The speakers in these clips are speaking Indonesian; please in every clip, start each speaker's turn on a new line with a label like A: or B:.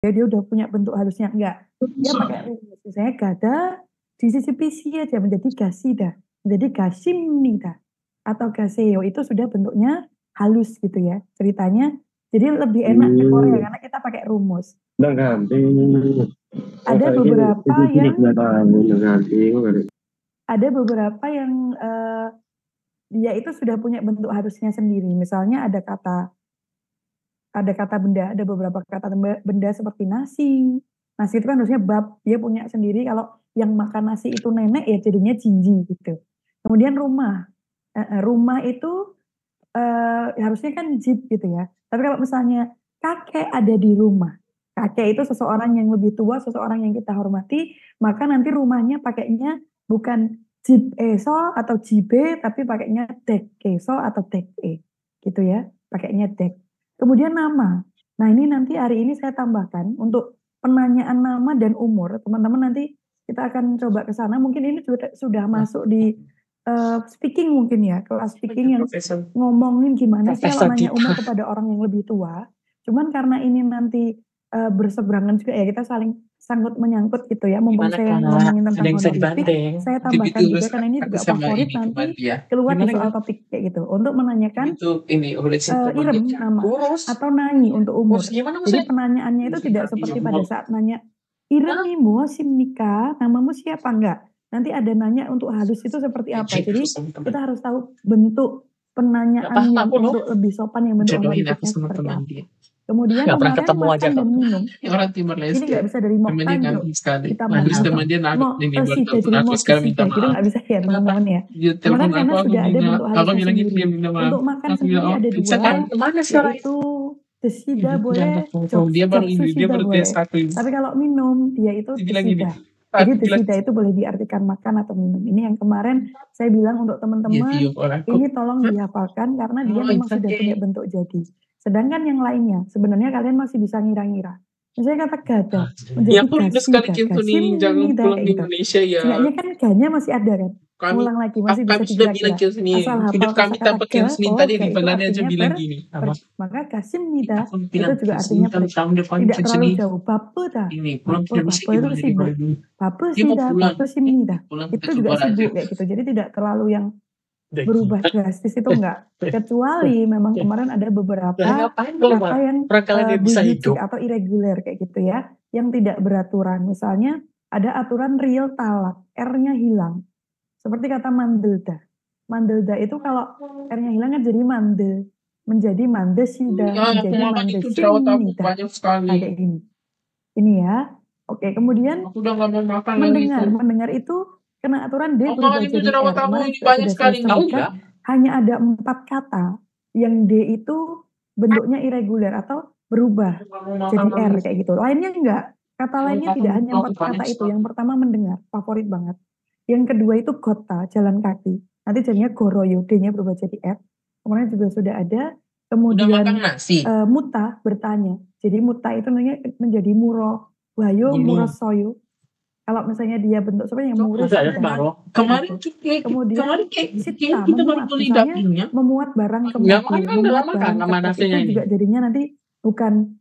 A: dia udah punya bentuk halusnya, enggak. Dia pakai rumus, misalnya gada disisipi si aja menjadi gasida, menjadi gasimnida atau gaseo, itu sudah bentuknya halus gitu ya ceritanya. Jadi lebih enak ke Korea karena kita pakai rumus. Ada beberapa yang dia itu sudah punya bentuk halusnya sendiri. Misalnya ada kata benda, ada beberapa kata benda seperti nasi. Nasi itu kan harusnya bab, dia punya sendiri. Kalau yang makan nasi itu nenek ya jadinya jinji gitu. Kemudian rumah. Rumah itu harusnya kan jib gitu ya. Tapi kalau misalnya kakek ada di rumah, kakek itu seseorang yang lebih tua, seseorang yang kita hormati, maka nanti rumahnya pakainya bukan jib eso atau jibe, tapi pakainya dek keso atau dek gitu ya, pakainya dek. Kemudian nama. Nah ini nanti hari ini saya tambahkan untuk penanyaan nama dan umur. Teman-teman nanti kita akan coba ke sana. Mungkin ini sudah masuk di speaking mungkin ya, kelas speaking yang ngomongin gimana sih kalau nanya umur kepada orang yang lebih tua. Cuman karena ini nanti berseberangan juga ya, kita saling sangkut menyangkut gitu ya. Mumpung saya ngomongin tentang honorific, saya tambahkan juga karena ini juga favorit nanti keluar di soal topik kayak gitu. Untuk menanyakan irem nama atau nai untuk umur. Jadi penanyaannya itu tidak seperti pada saat nanya iremimu simnika, namamu siapa, enggak. Nanti ada nanya untuk halus itu seperti apa. Jadi kita harus tahu bentuk penanyaan yang untuk lebih sopan yang bentuk honorificnya seperti apa. Kemudian kemarin makan dan minum. Ini nggak bisa dari moktanjo. Kita mau sida jadi mau sida gitu nggak bisa ya teman-teman ya. Kemarin karena sudah ada bentuk halusnya sendiri. Untuk makan sendiri ada dua, yaitu desida boleh, joksusida boleh. Tapi kalau minum dia itu desida. Jadi desida itu boleh diartikan makan atau minum. Ini yang kemarin saya bilang untuk teman-teman, ini tolong dihafalkan karena dia memang sudah punya bentuk jadi. Sedangkan yang lainnya, sebenarnya kalian masih bisa ngira-ngira. Misalnya kata gada, menjadi gasida, gasimnida, kayak gitu. Seenggaknya kan ganya masih ada kan. Ulang lagi, masih bisa dikira-kira. Asal hafal kata-kata ga, ga itu artinya maka gasimnida itu juga artinya tidak terlalu jauh. Bape dah. Bape itu sibuk. Bape sida, bape simnida. Itu juga sibuk kayak gitu. Jadi tidak terlalu yang berubah drastis itu enggak. Kecuali memang kemarin ada beberapa kata yang bujicik atau irregular kayak gitu ya. Yang tidak beraturan. Misalnya ada aturan real talak. R-nya hilang. Seperti kata mandelda. Mandelda itu kalau R-nya hilang kan jadi mandel. Menjadi mandesida, menjadi mandesinida. Kayak gini. Ini ya. Oke, kemudian mendengar itu kena aturan D berubah jadi R. Kemarin sudah saya sebutkan, hanya ada 4 kata yang D itu bentuknya irregular atau berubah jadi R kayak gitu. Lainnya enggak. Kata lainnya tidak hanya 4 kata itu. Yang pertama mendengar, favorit banget. Yang kedua itu gota, jalan kaki. Nanti jadinya goroyo, D-nya berubah jadi R. Kemudian juga sudah ada. Kemudian muta, bertanya. Jadi muta itu namanya menjadi muro, wayo, muro soyo. Kalau misalnya dia bentuk seperti yang murus, kemudian sita, memuat, misalnya memuat barang ke mobil, memuat barang ke truk, itu juga jadinya nanti bukan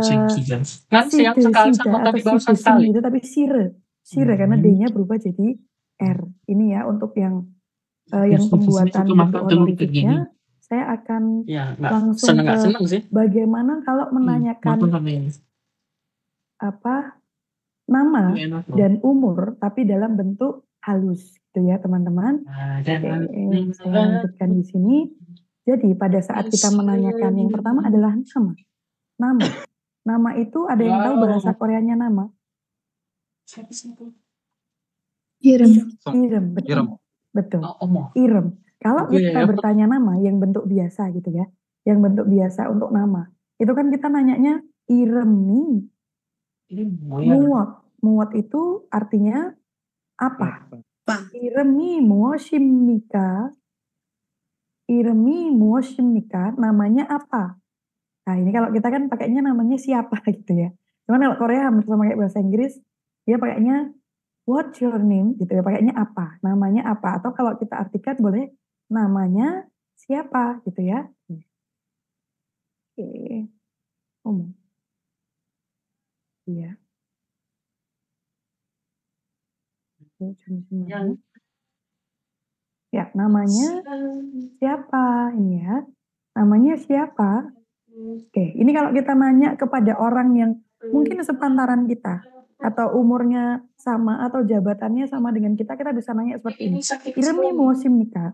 A: sida atau sidesin gitu, tapi sire karena D-nya berubah jadi R. Ini ya untuk yang pembuatan bentuk honorificnya. Saya akan langsung ke bagaimana kalau menanyakan nama dan umur tapi dalam bentuk halus gitu ya teman-teman. Oke, saya lanjutkan di sini. Jadi pada saat kita menanyakan yang pertama adalah nama. Nama itu ada yang tahu bahasa Koreanya nama? Irem, betul. Irem. Kalau kita bertanya nama yang bentuk biasa gitu ya, yang bentuk biasa untuk nama, itu kan kita nanyanya iremi. Muot itu artinya apa? Iremi muoshimnika. Namanya apa? Nah ini kalau kita kan pakainya namanya siapa gitu ya. Cuman kalau Korea hampir sama kayak bahasa Inggris, dia pakainya what's your name gitu ya, pakainya apa? Namanya apa? Atau kalau kita artikan boleh namanya siapa gitu ya. Oke. Iya. Oke, jam 9.
B: Yang
A: Ya, namanya siapa ini ya? Namanya siapa? Oke, ini kalau kita nanya kepada orang yang mungkin sepantaran kita atau umurnya sama atau jabatannya sama dengan kita bisa nanya seperti ini.
B: ini sakit
A: Iremi
B: sekali.
A: Mosimika.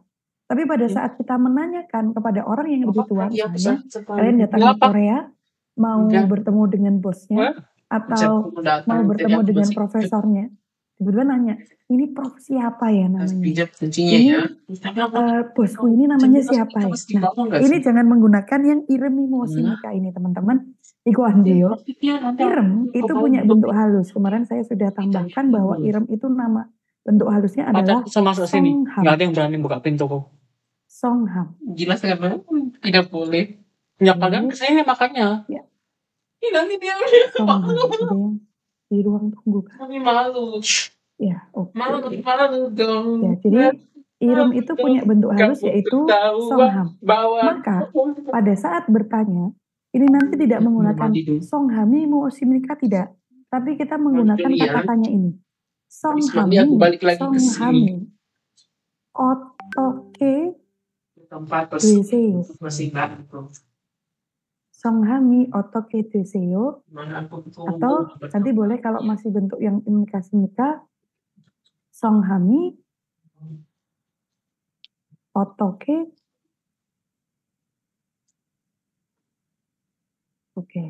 A: Tapi pada saat kita menanyakan kepada orang yang lebih tua,
B: Dia
A: misalnya
B: besar sekali.
A: kalian datang ke
B: Kenapa?
A: Korea, mau
B: Enggak.
A: bertemu dengan bosnya
B: Wah,
A: atau
B: aku datang,
A: mau
B: jadi
A: bertemu
B: aku
A: dengan
B: masih
A: profesornya, tiba-tiba nanya, ini prof siapa ya namanya?
B: pinjam kuncinya
A: Ini
B: ya. Tapi aku
A: bosku ini namanya siapa ya?
B: di
A: Nah,
B: bawah nggak
A: ini
B: sih?
A: jangan menggunakan yang iremi mosimika ini teman-teman. Iku andeo.
B: Nanti
A: Irem itu punya bentuk halus. Kemarin saya sudah tambahkan bahwa irem itu nama bentuk halusnya adalah
B: pacarku sama masuk sini. Nggak ada
A: songham.
B: yang berani buka pintuku.
A: Songham.
B: Jelas kan? Tidak boleh. Ya kalian
A: Oke.
B: kesini makanya.
A: Ya,
B: Ini nanti dia
A: songham. Ada yang di ruang tunggu kan?
B: Kami malu.
A: Ya, oke.
B: Malu dong.
A: Ya, jadi irem itu punya bentuk halus yaitu songham. Maka pada saat bertanya, ini nanti tidak menggunakan songhami muosimika tidak, tapi kita menggunakan kata tanya ini. Songhami, songhami, otoke, dueseo. Songhami, otoke, dueseo. Atau nanti boleh kalau masih bentuk yang imunikasi mika, songhami, otoke, oke,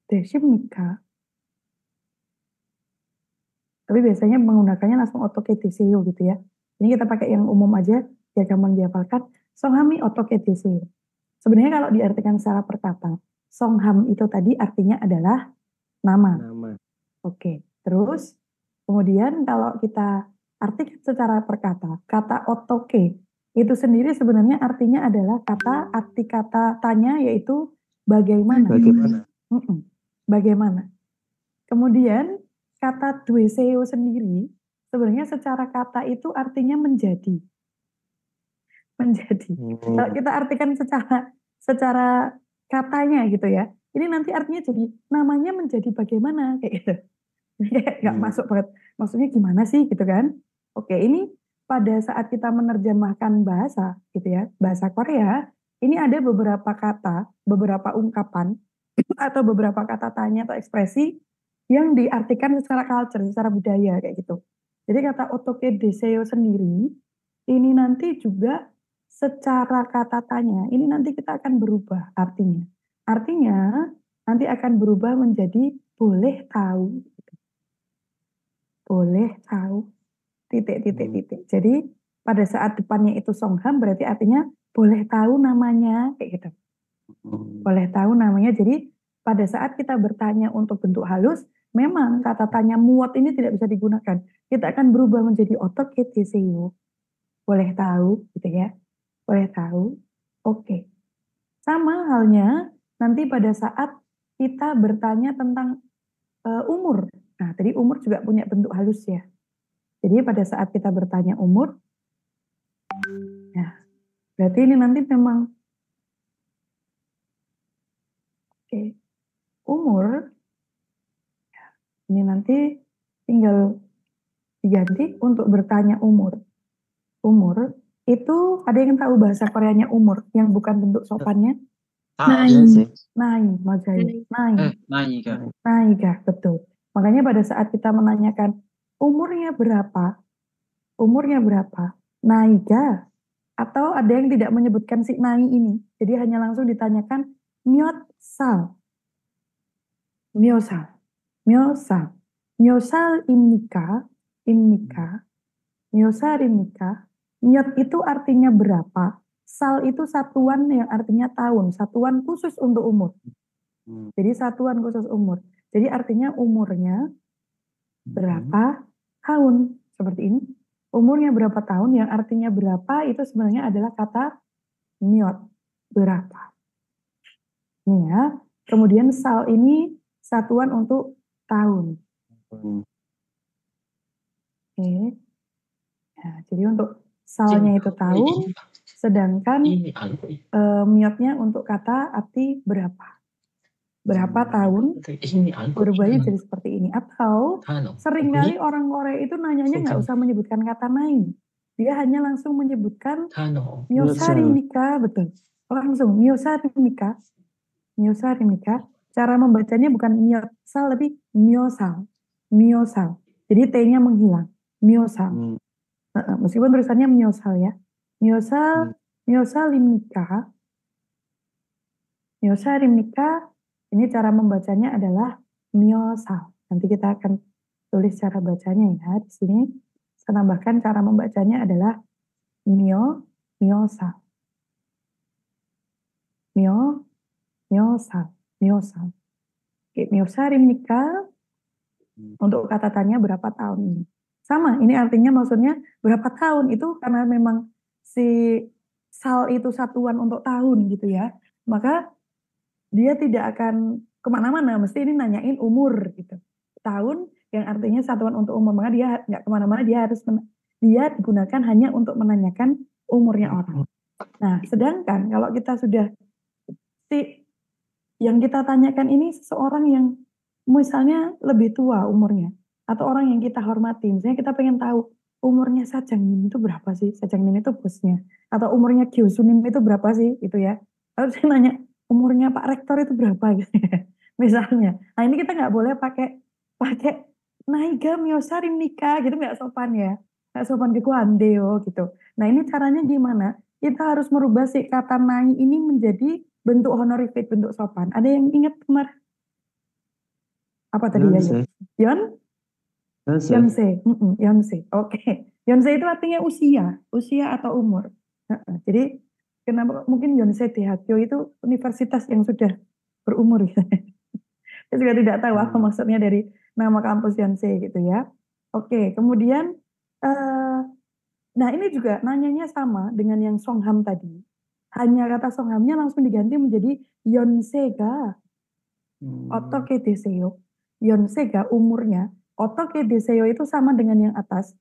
A: desimika. Tapi biasanya menggunakannya langsung otoke deseo gitu ya. Ini kita pakai yang umum aja, ya gampang dihafalkan. Songhami otoke deseo. Sebenarnya kalau diartikan secara perkata, songham itu tadi artinya adalah nama. Oke, terus kemudian kalau kita artikan secara perkata, kata otoke itu sendiri sebenarnya artinya adalah arti kata tanya yaitu bagaimana. Bagaimana. Kemudian kata dueseo sendiri sebenarnya secara kata itu artinya menjadi. Menjadi. Kalau kita artikan secara katanya gitu ya. Ini nanti artinya jadi namanya menjadi bagaimana kayak gitu. Kayak nggak masuk banget. Maksudnya gimana sih gitu kan? Oke, ini pada saat kita menerjemahkan bahasa gitu ya, bahasa Korea, ini ada beberapa kata, beberapa ungkapan atau beberapa kata tanya atau ekspresi yang diartikan secara culture, secara budaya kayak gitu. Jadi kata otoke deseo sendiri ini nanti juga secara kata tanya ini nanti kita akan berubah artinya. Artinya nanti akan berubah menjadi boleh tahu. Boleh tahu titik. Jadi pada saat depannya itu songham berarti artinya boleh tahu namanya kayak gitu. Boleh tahu namanya. Jadi pada saat kita bertanya untuk bentuk halus, memang kata tanya muat ini tidak bisa digunakan. Kita akan berubah menjadi otot keteseyo. Boleh tahu gitu ya. Boleh tahu. Oke. Sama halnya nanti pada saat kita bertanya tentang umur. Nah, tadi umur juga punya bentuk halus ya. Jadi pada saat kita bertanya umur, ya berarti ini nanti memang oke, umur ini nanti tinggal diganti untuk bertanya umur. Umur itu ada yang tahu bahasa Koreanya umur yang bukan bentuk sopannya? Nai, Majaya. Naiga, betul. Makanya pada saat kita menanyakan umurnya berapa, Naiga, atau ada yang tidak menyebutkan si Nai ini, jadi hanya langsung ditanyakan Myot Sal, Myosal, Myosal, Myosal imnika, Myosal imnika, Myot itu artinya berapa, Sal itu satuan yang artinya tahun, satuan khusus untuk umur. Jadi satuan khusus umur. Jadi artinya umurnya berapa tahun seperti ini. Umurnya berapa tahun yang artinya berapa itu sebenarnya adalah kata myot, berapa. Nih ya. Kemudian sal ini satuan untuk tahun. Oke. Nah, jadi untuk salnya itu tahun, sedangkan myotnya untuk kata arti berapa. berapa tahun berubahnya jadi seperti ini. Atau seringkali orang Korea itu nanyanya nggak usah menyebutkan kata nai. Dia hanya langsung menyebutkan myosarimnika, betul. Langsung myosarimnika. Myosarimnika. Cara membacanya bukan myosal tapi myosal. Myosal. Jadi T-nya menghilang. Myosal. Meskipun tulisannya myosal ya. Myosal, myosarimnika. Myosarimnika, ini cara membacanya adalah myosal. Nanti kita akan tulis cara bacanya ya. Di sini saya tambahkan cara membacanya adalah myosal. Myosal. Oke, myosarimnika untuk kata tanya berapa tahun ini. Sama, ini artinya maksudnya berapa tahun itu karena memang si sal itu satuan untuk tahun gitu ya. Maka dia tidak akan kemana-mana, mesti ini nanyain umur gitu. Tahun yang artinya satuan untuk umur, maka dia nggak kemana-mana, dia digunakan hanya untuk menanyakan umurnya orang. Nah, sedangkan kalau kita sudah yang kita tanyakan ini seseorang yang misalnya lebih tua umurnya, atau orang yang kita hormati, misalnya kita pengen tahu umurnya Sajangnim itu berapa sih, Sajangnim itu bosnya, atau umurnya Gyosunim itu berapa sih, gitu ya. Lalu saya nanya, umurnya Pak Rektor itu berapa gitu ya, misalnya. Nah ini kita nggak boleh pakai Naiga Myosarim nikah gitu, nggak sopan ya, nggak sopan ke Kuandeo gitu. Nah ini caranya gimana? Kita harus merubah si kata nai ini menjadi bentuk honorific, bentuk sopan. Ada yang ingat kemarin? Apa tadi ya? Yonse. Yonse. Oke. Yonse itu artinya usia atau umur. Jadi kenapa mungkin Yonsei Dihakyo itu universitas yang sudah berumur ya. Saya juga tidak tahu apa maksudnya dari nama kampus Yonsei gitu ya. Oke, kemudian nah ini juga nanyanya sama dengan yang Songham tadi. Hanya kata Songhamnya langsung diganti menjadi Yonsega. Otoke deseo. Yonsega umurnya. Otoke deseo itu sama dengan yang atas.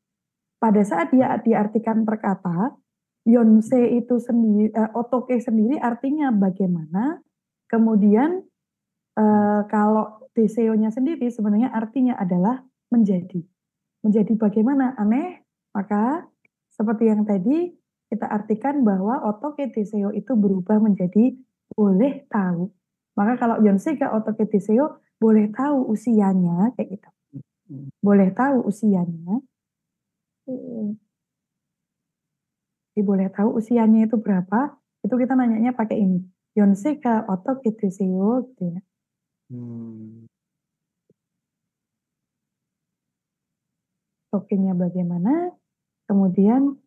A: Pada saat dia diartikan per kata, Yonse itu sendiri, otoke sendiri artinya bagaimana. Kemudian kalau deseo-nya sendiri sebenarnya artinya adalah menjadi. Menjadi bagaimana? Aneh? Maka seperti yang tadi kita artikan bahwa otoke deseo itu berubah menjadi boleh tahu. Maka kalau Yonse ke otoke deseo boleh tahu usianya kayak gitu. Boleh tahu usianya. Jadi boleh tahu usianya itu berapa, itu kita nanyanya pakai ini. Yonse ka otoke deseo gitu ya. Tokenya bagaimana, kemudian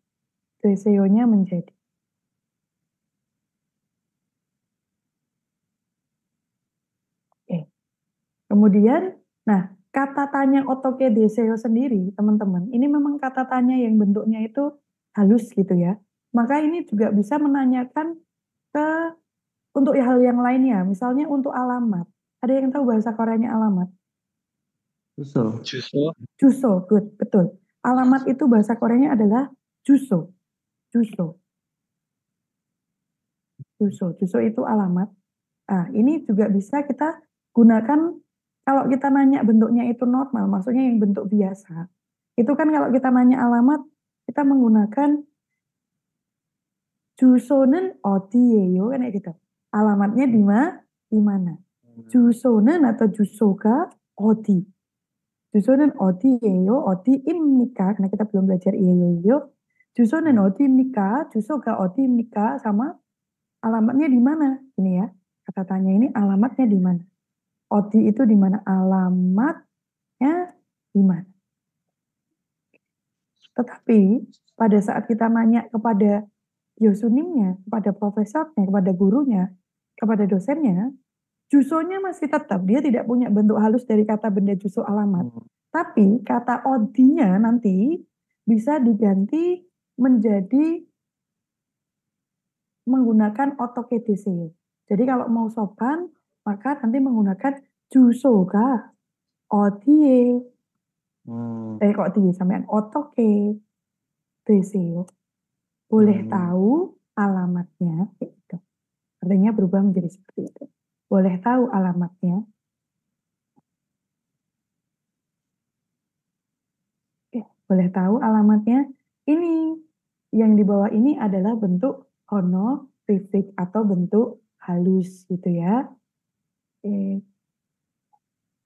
A: deseo-nya menjadi. Oke. Kemudian, nah kata tanya otoke deseo sendiri, teman-teman, ini memang kata tanya yang bentuknya itu halus gitu ya. Maka ini juga bisa menanyakan untuk hal yang lainnya, misalnya untuk alamat. Ada yang tahu bahasa Koreanya alamat? Juso, good, betul. Alamat itu bahasa Koreanya adalah juso. Juso itu alamat. Nah, ini juga bisa kita gunakan kalau kita nanya bentuknya itu normal, maksudnya yang bentuk biasa. Itu kan kalau kita nanya alamat, kita menggunakan jusonen 어디예요 kan kayak gitu. Alamatnya di mana? Jusonen atau jusoga 어디. 주소는 어디예요? 어디입니까? karena kita belum belajar iya. 주소는 어디입니까? 주소가 어디입니까? sama alamatnya di mana? Ini ya, kata tanya ini alamatnya di mana? Odi itu di mana? Alamatnya di mana? Tetapi pada saat kita nanya kepada yosunimnya, kepada profesornya, kepada gurunya, kepada dosennya, jusonya masih tetap, dia tidak punya bentuk halus dari kata benda juso alamat. Tapi kata odinya nanti bisa diganti menjadi menggunakan otoke deseo. Jadi kalau mau sopan, maka nanti menggunakan jusoga odie. Kok di sampean otoke deseo. Boleh tahu alamatnya gitu. Artinya berubah menjadi seperti itu. Boleh tahu alamatnya? Oke, boleh tahu alamatnya? Ini yang di bawah ini adalah bentuk honorific atau bentuk halus gitu ya. Oke.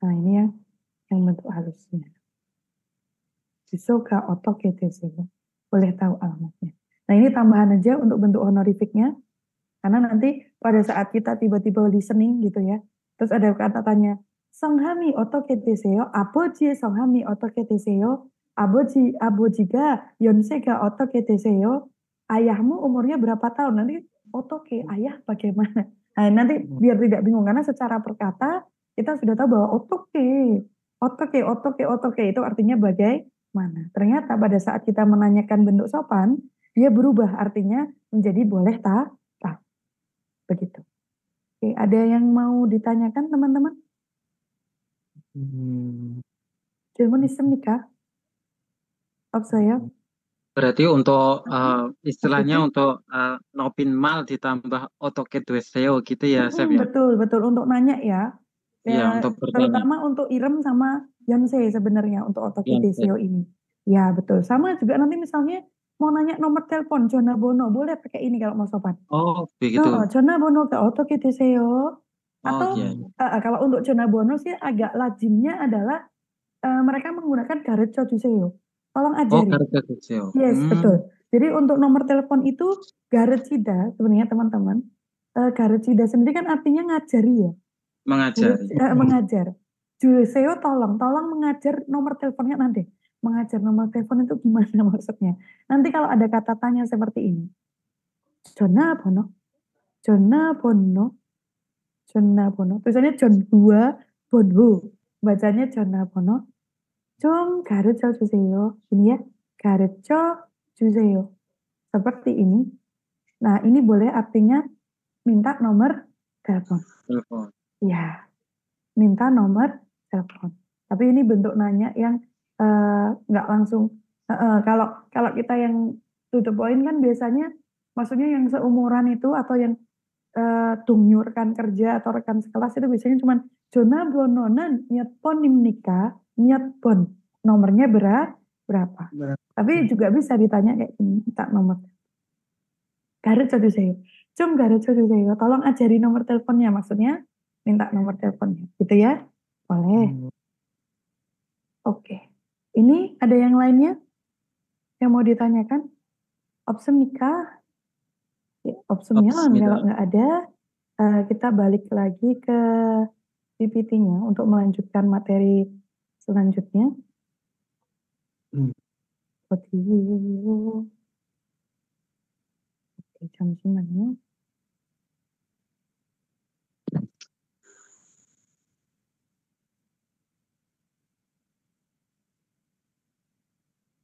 A: Nah, ini yang bentuk halusnya. Shisoka otoke desu. Boleh tahu alamatnya. Nah, ini tambahan aja untuk bentuk honorificnya. Karena nanti pada saat kita tiba-tiba listening gitu ya, terus ada kata tanya, Songhami otoke deseo, aboji songhami otoke deseo, aboji ga yonsei ga otoke deseo, ayahmu umurnya berapa tahun? Nanti otoke, ayah bagaimana? Nah, nanti biar tidak bingung, karena secara perkata kita sudah tahu bahwa otoke, otoke itu artinya bagaimana. Ternyata pada saat kita menanyakan bentuk sopan, dia berubah artinya menjadi boleh tak? Begitu. Oke, ada yang mau ditanyakan teman-teman? Jermanism nikah? Of saya?
C: Berarti untuk istilahnya
A: Maksudnya?
C: untuk nopin mal ditambah otoke dueseo gitu ya, Chef ya?
A: Betul, betul. Untuk nanya ya.
C: Iya,
A: Ya,
C: untuk bertanya.
A: terutama untuk Irem sama Yonsei sebenarnya untuk otoke
C: Iya,
A: deseo ini. Ya, betul. Sama juga nanti misalnya mau nanya nomor telepon Jona Bono, boleh pakai ini kalau mau sopan.
C: Oh, begitu.
A: Jona Bono ke otoke deseo.
C: Oh,
A: Atau
C: iya.
A: kalau untuk Jona Bono sih agak lazimnya adalah mereka menggunakan garetso juseo. Tolong
C: Oh,
A: ajari.
C: kartu dueseo.
A: Yes, betul. Jadi untuk nomor telepon itu Garuda sebenarnya teman-teman. Garuda sendiri kan artinya ngajari ya.
C: Mengajari.
A: Mengajar. Juseo tolong mengajar nomor teleponnya nanti. Mengajar nomor telepon itu gimana maksudnya? Nanti kalau ada kata tanya seperti ini. Jona Bono, Jona Bono, Jona Bono. Tulisannya Jon 2 Bonho. Bacanya Jona Bono. 좀 가르쳐 주세요. Ini ya, 가르쳐 주세요. Seperti ini. Nah, ini boleh artinya minta nomor telepon.
C: Telepon.
A: Ya, minta nomor telepon. Tapi ini bentuk nanya yang nggak langsung. Kalau kita yang to the point kan biasanya, maksudnya yang seumuran itu atau yang tungyur rekan kerja atau rekan sekelas itu biasanya cuma Jona Bononan niat pon nikah, niat pon nomornya berapa. Tapi juga bisa ditanya kayak gini, minta nomor. Garuda saya, Garuda saya, tolong ajari nomor teleponnya, maksudnya minta nomor teleponnya, gitu ya, boleh. Oke, ini ada yang lainnya yang mau ditanyakan? Opsi nikah, ya, opsinya kalau nggak ada, kita balik lagi ke PPT-nya untuk melanjutkan materi selanjutnya. Oke, jam 9 ya.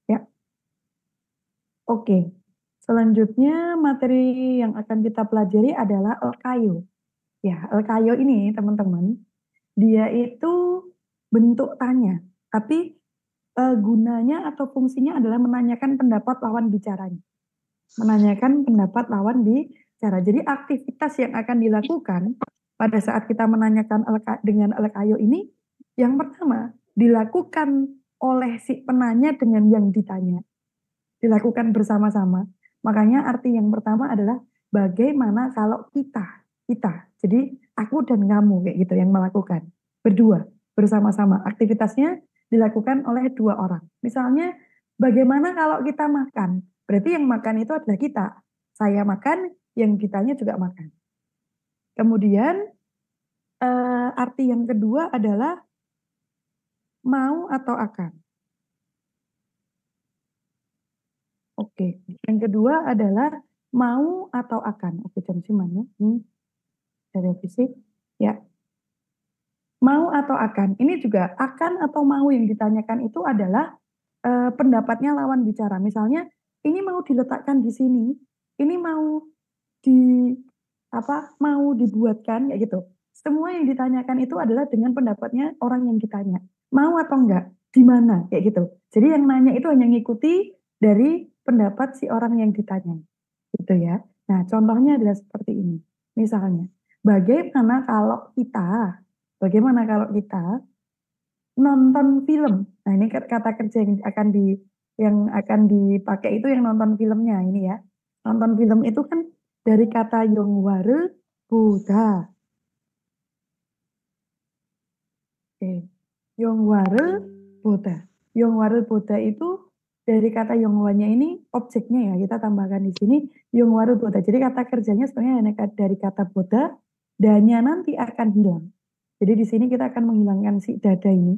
A: Ya. Oke. Selanjutnya materi yang akan kita pelajari adalah Elkayo. Ya, Elkayo ini teman-teman, dia itu bentuk tanya, tapi gunanya atau fungsinya adalah menanyakan pendapat lawan bicaranya. Menanyakan pendapat lawan bicara. Jadi aktivitas yang akan dilakukan pada saat kita menanyakan dengan Elkayo ini, yang pertama dilakukan oleh si penanya dengan yang ditanya. Dilakukan bersama-sama. Makanya arti yang pertama adalah bagaimana kalau kita. Jadi aku dan kamu kayak gitu yang melakukan. Berdua, bersama-sama. Aktivitasnya dilakukan oleh dua orang. Misalnya bagaimana kalau kita makan? Berarti yang makan itu adalah kita. Saya makan, yang ditanya juga makan. Kemudian arti yang kedua adalah mau atau akan. Oke, yang kedua adalah mau atau akan. Oke, jam ya. Ini dari fisik. Ya. Mau atau akan. Ini juga akan atau mau yang ditanyakan itu adalah pendapatnya lawan bicara. Misalnya, ini mau diletakkan di sini, ini mau mau dibuatkan kayak gitu. Semua yang ditanyakan itu adalah dengan pendapatnya orang yang ditanya. Mau atau enggak? Di mana? Kayak gitu. Jadi yang nanya itu hanya ngikuti dari pendapat si orang yang ditanya. Gitu ya. Nah, contohnya adalah seperti ini. Misalnya, Bagaimana kalau kita nonton film? Nah, ini kata kerja yang akan dipakai itu yang nonton filmnya ini ya. Nonton film itu kan dari kata Yongwaru Buddha. Oke. Yongwaru Buddha. Yongwaru Buddha itu dari kata Yongwanya ini objeknya ya, kita tambahkan di sini Yongwaru Buddha. Jadi kata kerjanya sebenarnya hanya dari kata Buddha, danya nanti akan hilang. Jadi di sini kita akan menghilangkan si dada ini.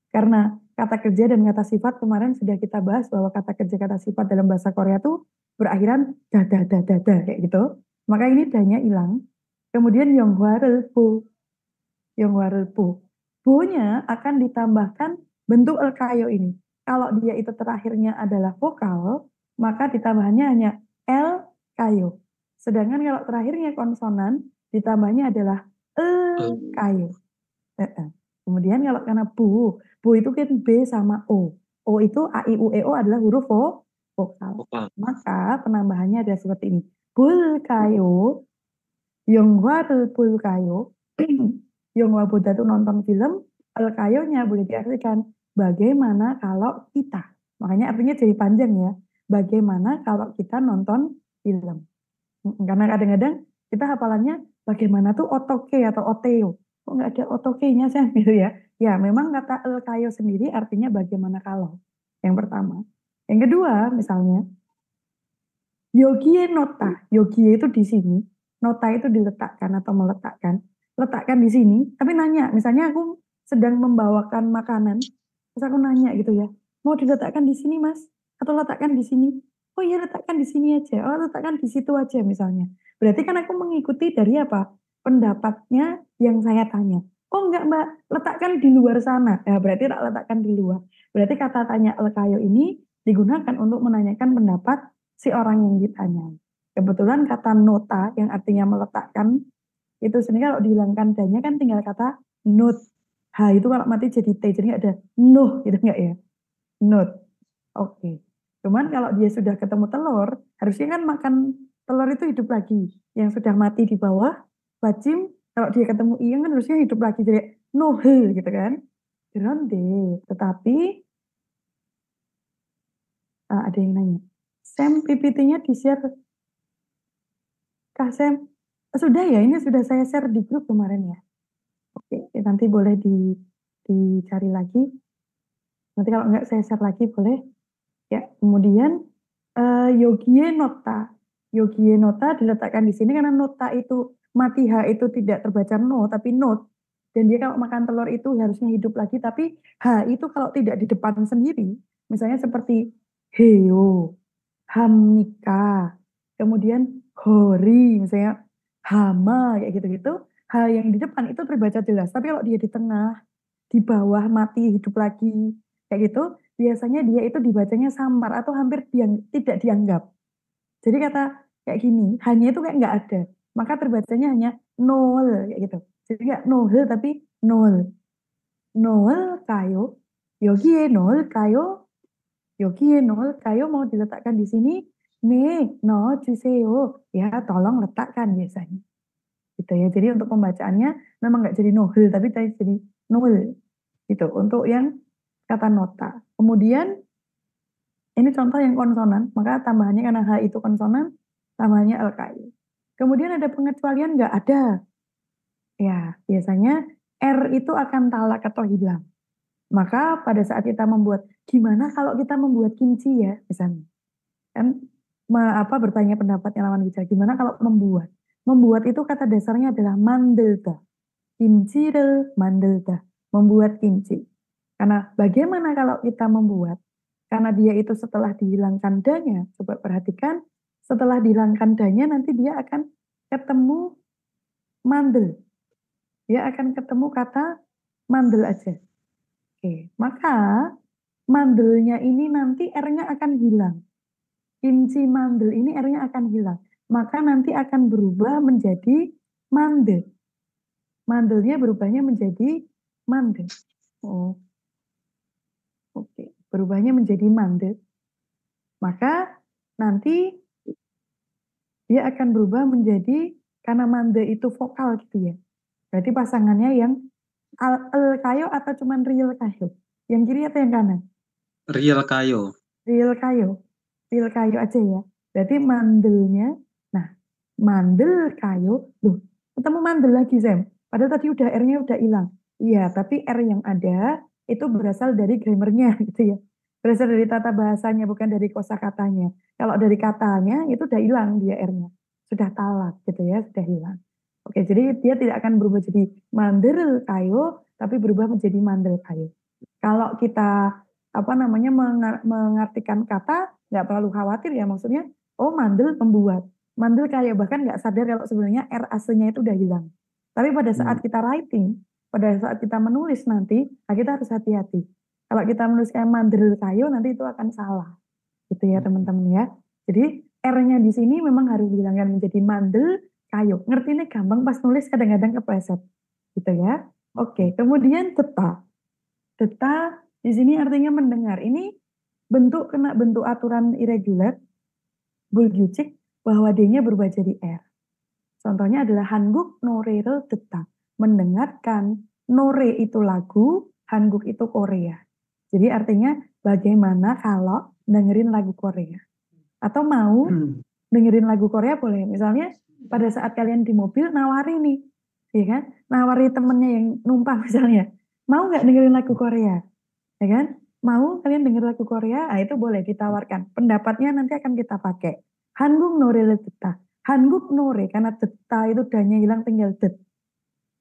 A: Karena kata kerja dan kata sifat kemarin sudah kita bahas bahwa kata kerja kata sifat dalam bahasa Korea itu berakhiran dada kayak gitu. Maka ini danya hilang. Kemudian Yongwaru Bu. Yongwaru Bu. Bu-nya akan ditambahkan bentuk elkayo ini. Kalau dia itu terakhirnya adalah vokal, maka ditambahannya hanya el kayo. Sedangkan kalau terakhirnya konsonan, ditambahnya adalah kayo. Kemudian kalau karena bu itu kan B sama O. O itu A, I, U, E, O adalah huruf vokal. Maka penambahannya adalah seperti ini. Bul kayo, Yongwaru bul kayo, Yongwa Buddha itu nonton film, al-kayonya boleh diartikan bagaimana kalau kita. Makanya artinya jadi panjang ya. Bagaimana kalau kita nonton film. Karena kadang-kadang kita hafalannya bagaimana tuh otoke atau oteo. Kok nggak ada otoke-nya sih gitu ya. Ya memang kata al-kayo sendiri artinya bagaimana kalau. Yang pertama. Yang kedua misalnya. Yogie nota. Yogie itu di sini. Nota itu diletakkan atau meletakkan. Letakkan di sini, tapi nanya, misalnya aku sedang membawakan makanan, terus aku nanya gitu ya, mau diletakkan di sini mas, atau letakkan di sini? Oh iya letakkan di sini aja, oh letakkan di situ aja misalnya. Berarti kan aku mengikuti dari apa? Pendapatnya yang saya tanya. Oh enggak mbak, letakkan di luar sana. Ya, berarti tak letakkan di luar. Berarti kata tanya elkayo ini digunakan untuk menanyakan pendapat si orang yang ditanya. Kebetulan kata nota yang artinya meletakkan itu sebenarnya kalau dihilangkan danya kan tinggal kata note. H itu kalau mati jadi T, jadi nggak ada nuh gitu nggak ya? Note. Oke. Cuman kalau dia sudah ketemu telur, harusnya kan makan telur itu hidup lagi. Yang sudah mati di bawah, bacim, kalau dia ketemu iyang kan harusnya hidup lagi. Jadi nohe gitu kan. Geronde. Tetapi, ada yang nanya. Sam, PPT-nya di-share. Kak Sam, sudah ya, ini sudah saya share di grup kemarin ya. Oke, nanti boleh dicari lagi. Nanti kalau enggak saya share lagi boleh. Ya, kemudian yogie nota. Yogie nota diletakkan di sini karena nota itu mati H itu tidak terbaca no tapi not. Dan dia kalau makan telur itu harusnya hidup lagi tapi H itu kalau tidak di depan sendiri, misalnya seperti heo, hamnika, kemudian hori, misalnya hama kayak gitu-gitu, H yang di depan itu terbaca jelas. Tapi kalau dia di tengah, di bawah mati hidup lagi kayak gitu, biasanya dia itu dibacanya samar atau hampir tidak dianggap. Jadi kata kayak gini, hanya itu kayak nggak ada. Maka terbacanya hanya nol kayak gitu. Jadi nggak nol tapi nol. Nol kayo, yogi nol kayo, yogi nol kayo mau diletakkan di sini. Nih, no juseo. Ya, tolong letakkan biasanya. Gitu ya. Jadi untuk pembacaannya memang nggak jadi nohel tapi jadi nol. Gitu. Untuk yang kata nota. Kemudian ini contoh yang konsonan, maka tambahannya karena H itu konsonan, tambahannya LKI. Kemudian ada pengecualian nggak ada. Ya, biasanya R itu akan talak atau hilang. Maka pada saat kita membuat, gimana kalau kita membuat kimchi ya, misalnya. Kan bertanya pendapatnya lawan bicara, gimana kalau membuat? Membuat itu kata dasarnya adalah mandelda. Kimchi를 mandelda. Membuat kimchi. Karena bagaimana kalau kita membuat? Karena dia itu setelah dihilangkan danya, coba perhatikan, setelah dihilangkan danya nanti dia akan ketemu mandel. Dia akan ketemu kata mandel aja. Oke, maka mandelnya ini nanti R-nya akan hilang. Kimchi mandel ini R-nya akan hilang. Maka nanti akan berubah menjadi mandel. Mandelnya berubahnya menjadi mandel. Oh. Oke, berubahnya menjadi mandel. Maka nanti dia akan berubah menjadi karena mande itu vokal gitu ya. Berarti pasangannya yang el kayo atau cuman real kayo? Yang kiri atau yang kanan?
C: Real kayo.
A: Real kayo. Real kayo aja ya. Berarti mandelnya, nah mandel kayo, loh ketemu mandel lagi Sam. Padahal tadi udah R-nya udah hilang. Iya, tapi R yang ada itu berasal dari grammarnya gitu ya. Berasal dari tata bahasanya, bukan dari kosakatanya. Kalau dari katanya itu udah hilang dia R-nya. Sudah talak gitu ya, sudah hilang. Oke, jadi dia tidak akan berubah jadi mandel kayo, tapi berubah menjadi mandel kayo. Kalau kita apa namanya mengartikan kata, nggak terlalu khawatir ya, maksudnya, oh mandel membuat. Mandel kayak bahkan nggak sadar kalau sebenarnya R aslinya itu udah hilang. Tapi pada saat kita writing, pada saat kita menulis nanti, nah kita harus hati-hati. Kalau kita menuliskan mandel kayo, nanti itu akan salah. Gitu ya teman-teman ya. Jadi R-nya di sini memang harus dihilangkan menjadi mandel kayo. Ngertinya gampang, pas nulis kadang-kadang kepleset. Gitu ya. Oke, kemudian deta. Deta di sini artinya mendengar. Ini kena bentuk aturan irregular, bulgyucik, bahwa D-nya berubah jadi R. Contohnya adalah Hanguk nore를 듣다. Mendengarkan. Nore itu lagu, Hanguk itu Korea. Jadi artinya bagaimana kalau dengerin lagu Korea. Atau mau dengerin lagu Korea boleh. Misalnya pada saat kalian di mobil nawari nih. Ya kan? Nawari temennya yang numpang misalnya. Mau nggak dengerin lagu Korea? Ya kan? Mau kalian denger lagu Korea? Nah, itu boleh ditawarkan. Pendapatnya nanti akan kita pakai. Hanguk nore를 듣다. Hanguk nore, karena deta itu danya hilang tinggal det.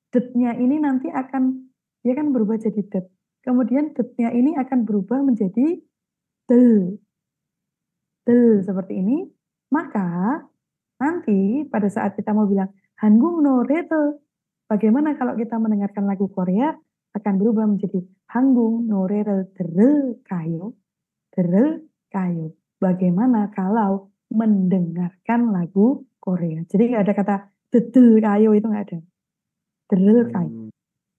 A: Detnya ini nanti dia kan berubah jadi det. Kemudian detnya ini akan berubah menjadi del. Del seperti ini. Maka nanti pada saat kita mau bilang Hanguk nore del. Bagaimana kalau kita mendengarkan lagu Korea akan berubah menjadi Hanguk nore를 들을까요? 들을까요? Bagaimana kalau mendengarkan lagu Korea? Jadi nggak ada kata 들을까요, itu nggak ada. 들을까요.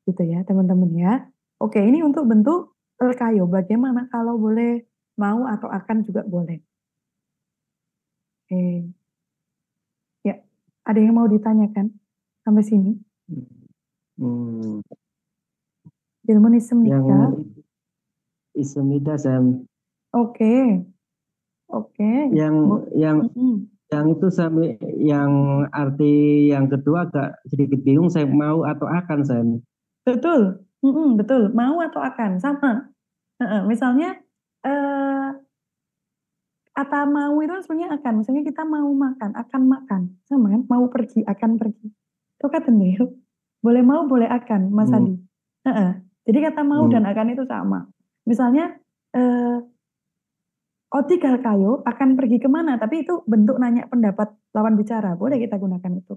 A: Gitu ya teman-teman ya. Oke, ini untuk bentuk terkayo. Bagaimana kalau boleh, mau atau akan juga boleh. Oke. Ya, ada yang mau ditanyakan sampai sini? Ilmu
D: Yang ismida Sam.
A: Oke. Oke.
D: Yang itu sampai yang arti yang kedua agak sedikit bingung, saya mau atau akan Sam.
A: Betul. Betul. Mau atau akan sama. Misalnya kata mau itu sebenarnya akan. Misalnya kita mau makan, akan makan. Sama kan? Mau pergi, akan pergi. Itu kan ya. Boleh mau, boleh akan, Mas Adi. Jadi kata mau dan akan itu sama. Misalnya, Odi kayo akan pergi kemana? Tapi itu bentuk nanya pendapat lawan bicara. Boleh kita gunakan itu.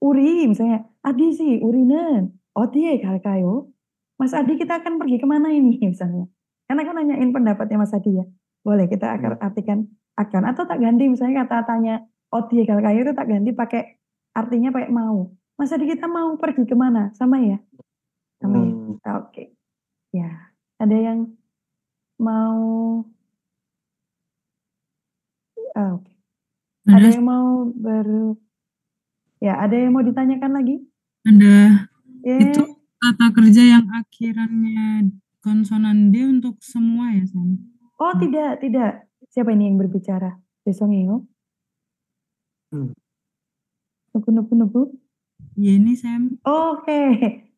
A: Uri, misalnya, Adi sih, urinen. Odi kayo. Mas Adi kita akan pergi kemana ini misalnya. Karena aku nanyain pendapatnya Mas Adi ya. Boleh kita akan artikan akan. Atau tak ganti misalnya kata tanya Odi kayo itu tak ganti pakai artinya pakai mau. Mas Adi kita mau pergi kemana? Sama ya? Sama ya? Oke. Ya. Ada yang mau... Oke. Ada yang mau ada yang mau ditanyakan lagi?
E: Ada. Itu kata kerja yang akhirannya konsonan D untuk semua ya, Sam?
A: Oh, tidak. Siapa ini yang berbicara? Besongeo? Nubu.
E: Ya ini, Sam.
A: Oke.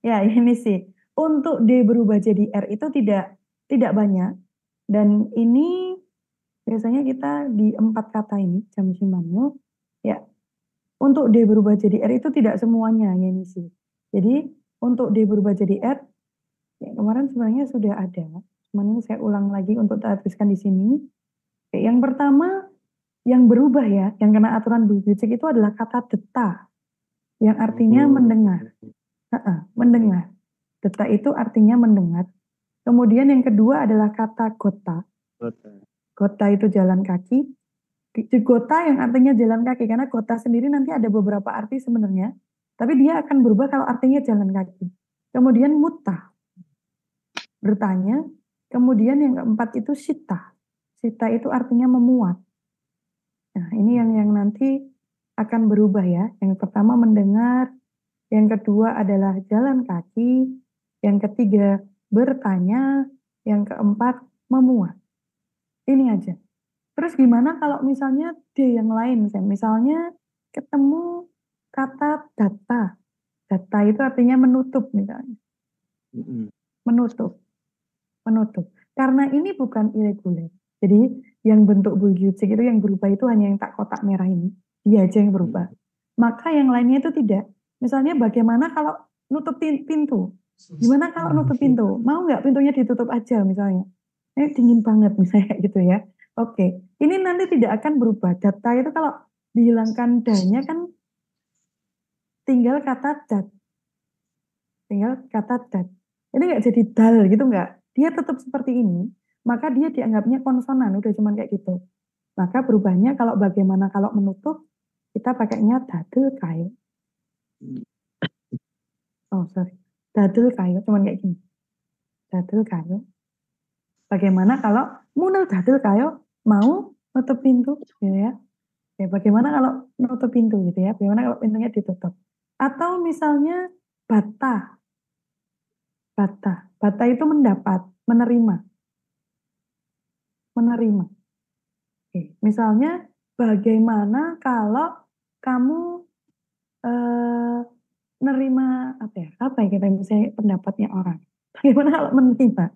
A: Ya, ini sih. Untuk D berubah jadi R itu tidak banyak. Dan ini biasanya kita di 4 kata ini, jamsimanyo, ya. Untuk D berubah jadi R itu tidak semuanya ya ini sih. Jadi untuk D berubah jadi R, ya kemarin sebenarnya sudah ada. Cuman ini saya ulang lagi untuk tuliskan di sini. Yang pertama yang berubah ya, yang kena aturan bulgyucik itu adalah kata deta, yang artinya mendengar. Mendengar. Deta itu artinya mendengar. Kemudian yang kedua adalah kata gota. Gota itu jalan kaki. Gota yang artinya jalan kaki, karena gota sendiri nanti ada beberapa arti sebenarnya, tapi dia akan berubah kalau artinya jalan kaki. Kemudian muta, bertanya. Kemudian yang keempat itu sita. Sita itu artinya memuat. Nah ini yang nanti akan berubah ya. Yang pertama mendengar, yang kedua adalah jalan kaki, yang ketiga bertanya, yang keempat memuat. Ini aja. Terus gimana kalau misalnya D yang lain, misalnya ketemu kata data. Data itu artinya menutup misalnya. Menutup. Karena ini bukan irregular. Jadi yang bentuk bulgiotic itu yang berubah itu hanya yang tak kotak merah ini. Dia aja yang berubah. Maka yang lainnya itu tidak. Misalnya bagaimana kalau nutup pintu? Gimana kalau nutup pintu? Mau nggak pintunya ditutup aja misalnya? Ini dingin banget misalnya gitu ya. Oke. Ini nanti tidak akan berubah. Data itu kalau dihilangkan danya kan tinggal kata dat. Ini nggak jadi dal gitu nggak. Dia tetap seperti ini. Maka dia dianggapnya konsonan. Udah cuman kayak gitu. Maka berubahnya kalau bagaimana kalau menutup, kita pakainya dadel kayu. Oh sorry. Dadel kayu. Cuman kayak gini. Dadel kayu. Bagaimana kalau munel dadel kayu mau nutup pintu gitu ya. Ya, bagaimana kalau nutup pintu gitu ya. Bagaimana kalau pintunya ditutup. Atau misalnya bata. Bata itu mendapat, menerima. Oke. Misalnya bagaimana kalau kamu nerima apa ya kita misalnya pendapatnya orang. Bagaimana kalau menerima?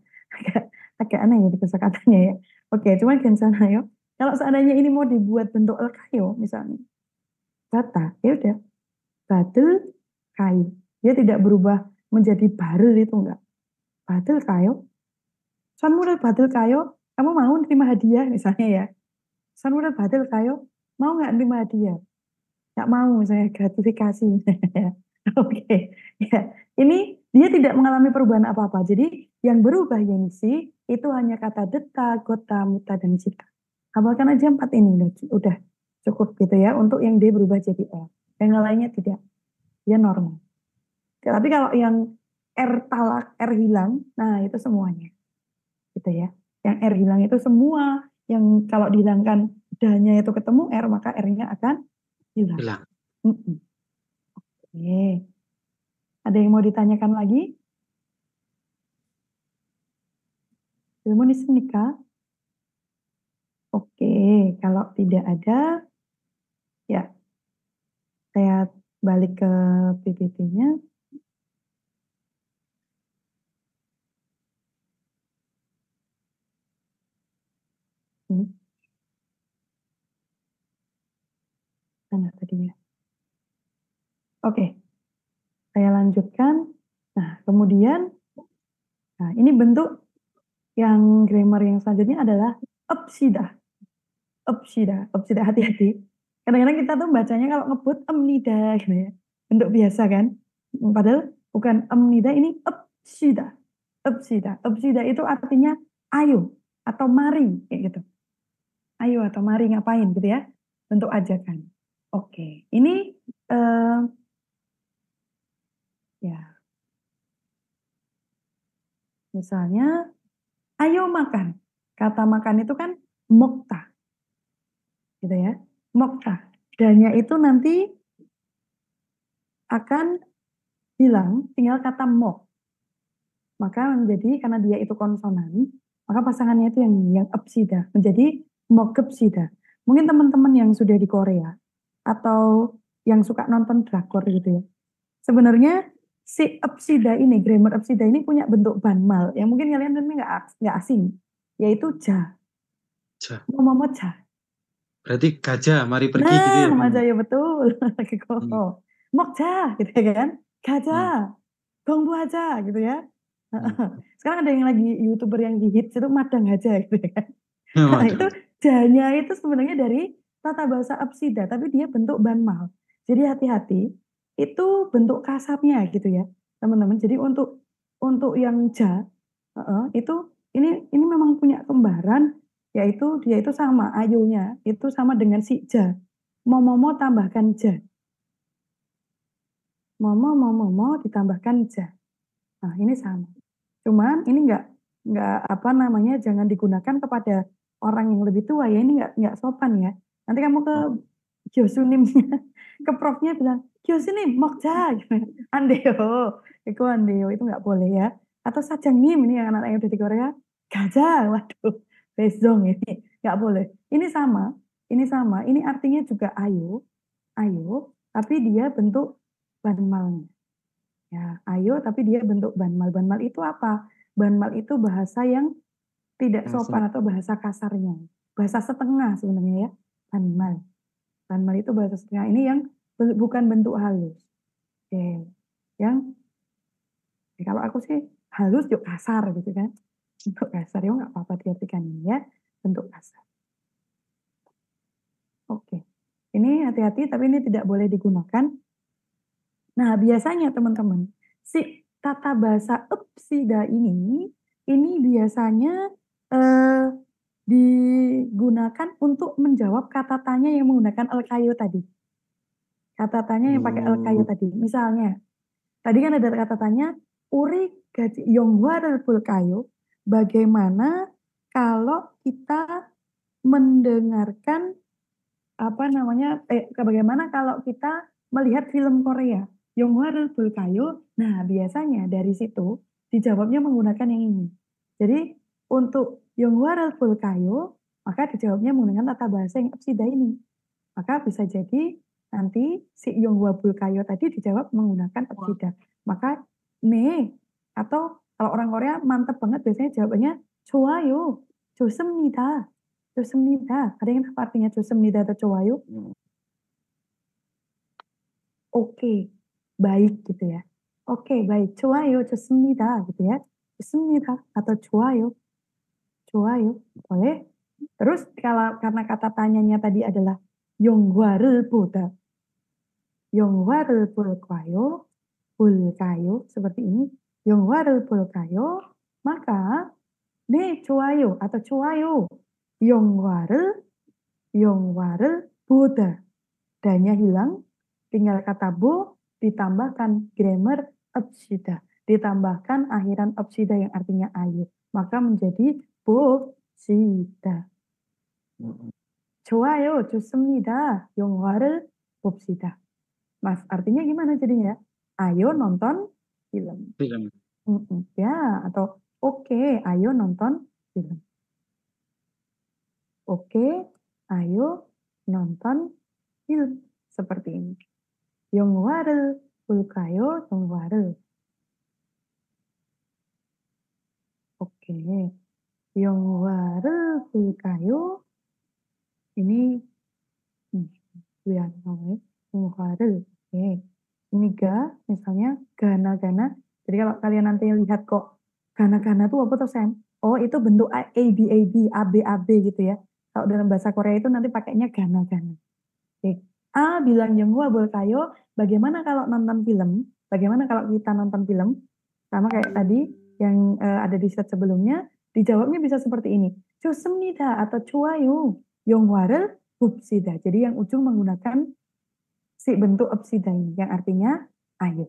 A: Agak aneh ya kosakatanya ya. Oke, cuman sana yuk. Kalau seandainya ini mau dibuat bentuk kayu misalnya, bata, ya udah, badel kayu. Dia tidak berubah menjadi barel itu enggak. Badel kayu. Son murid badel kayu, kamu mau nerima hadiah misalnya ya. Son murid badel kayu, mau nggak nerima hadiah? Nggak mau misalnya gratifikasi misalnya. Oke, ya. Ini dia tidak mengalami perubahan apa-apa. Jadi yang berubah Yensi itu hanya kata deta, gota, muta, dan cita. Hafalkan aja 4 ini udah cukup gitu ya untuk yang D berubah jadi R. Yang lainnya tidak, dia normal. Tapi kalau yang R talak, R hilang, nah itu semuanya, gitu ya. Yang R hilang itu semua, yang kalau dihilangkan D-nya itu ketemu R, maka R-nya akan hilang. Oke. Ada yang mau ditanyakan lagi? Ilmu nikah? Oke, kalau tidak ada, ya saya balik ke PPT-nya. Mana tadinya? Oke, saya lanjutkan. Nah, kemudian, nah ini bentuk yang grammar yang selanjutnya adalah upsida. Upsida, hati-hati. Kadang-kadang kita tuh bacanya kalau ngebut amnida gitu ya. Bentuk biasa kan. Padahal bukan amnida, ini upsida. Upsida itu artinya ayo atau mari kayak gitu. Ayo atau mari ngapain gitu ya. Bentuk ajakan. Oke, ini ya. Misalnya ayo makan. Kata makan itu kan mokta. Gitu ya. Mokta. Danya itu nanti akan hilang, tinggal kata mok. Maka menjadi, karena dia itu konsonan, maka pasangannya itu yang upsida, menjadi mokepsida. Mungkin teman-teman yang sudah di Korea, atau yang suka nonton drakor gitu ya. Sebenarnya si upsida ini, grammar upsida ini punya bentuk banmal, yang mungkin kalian nggak asing, yaitu ja. Momo ja.
C: Berarti gajah, mari pergi gitu ya.
A: Nah, ya betul. Mokja gitu ya kan. Gajah. Gongbu aja gitu ya. Sekarang ada yang lagi YouTuber yang di hits itu madang aja gitu ya kan. Nah, itu janya itu sebenarnya dari tata bahasa upsida, tapi dia bentuk banmal. Jadi hati-hati, itu bentuk kasarnya gitu ya, teman-teman. Jadi untuk yang ja, itu ini memang punya kembaran, yaitu dia itu sama ayonya itu sama dengan si ja. Momo tambahkan ja. Momo ditambahkan ja. Nah, ini sama. Cuman ini enggak apa namanya, jangan digunakan kepada orang yang lebih tua ya, ini enggak sopan ya. Nanti kamu ke Gyosunimnya ke profnya bilang Gyosunim mokja gitu. Andeo, itu nggak boleh ya. Atau sajangnim ini yang anak yang udah di Korea, gaja, waduh, bezong ini nggak boleh. Ini sama, ini artinya juga ayo, tapi dia bentuk banmalnya. Ya, ayo tapi dia bentuk banmal. Banmal itu apa? Banmal itu bahasa yang tidak sopan atau bahasa kasarnya. Bahasa setengah sebenarnya ya. Banmal. Banmal itu bahasa setengah. Ini yang bukan bentuk halus. Oke. Yang kalau aku sih halus yuk kasar gitu kan. Bentuk kasar ya nggak apa-apa diartikan ini ya. Bentuk kasar. Oke. Ini hati-hati tapi ini tidak boleh digunakan. Nah, biasanya teman-teman, si tata bahasa upsida ini biasanya digunakan untuk menjawab kata tanya yang menggunakan el-kayo tadi. Kata tanya yang pakai el-kayo tadi. Misalnya, tadi kan ada kata tanya, uri gaji yongwa kayo, bagaimana kalau kita mendengarkan bagaimana kalau kita melihat film Korea Yonghwa Bulkayo. Nah, biasanya dari situ dijawabnya menggunakan yang ini. Jadi untuk Yonghwa Bulkayo, maka dijawabnya menggunakan tata bahasa yang upsida ini. Maka bisa jadi nanti si Yonghwa Bulkayo tadi dijawab menggunakan upsida. Maka atau kalau orang Korea mantep banget biasanya jawabannya 좋아요, 좋습니다. 좋습니다. Ada yang tahu artinya 좋습니다 atau 좋아요? Oke, baik gitu ya. Oke, baik. 좋아요, 좋습니다 gitu ya. 좋습니다 atau 좋아요. 좋아요. Boleh. Terus karena kata tanyanya tadi adalah 영화를 보다. 영화를 볼까요? 볼까요? Seperti ini. 영화를 볼까요? Maka 네, 좋아요 atau 좋아요. 영화를 보다. Danya hilang, tinggal kata bo, ditambahkan grammar upsida. Ditambahkan akhiran upsida yang artinya ayo. Maka menjadi 봅시다. 좋아요, 좋습니다. 영화를 봅시다. Mas, artinya gimana jadinya? Ayo nonton film.
C: Film.
A: Ya, atau oke, ayo nonton film. Oke, ayo nonton film. Seperti ini. 영화를 볼까요? 영화를. Oke. 영화를 볼까요? Ini ya, 영화를. Oke. Ini ga, misalnya gana-gana. Jadi kalau kalian nanti lihat kok gana-gana itu apa tuh Sam? Oh, itu bentuk ABAB gitu ya. Kalau dalam bahasa Korea itu nanti pakainya gana-gana. Oke. A bilang Yonghwa bolkayo, bagaimana kalau nonton film? Bagaimana kalau kita nonton film? Sama kayak tadi yang ada di slide sebelumnya, dijawabnya bisa seperti ini. 좋습니다 atau 좋아요. 영화를 봅시다. Jadi yang ujung menggunakan si bentuk upsida ini, yang artinya ayo.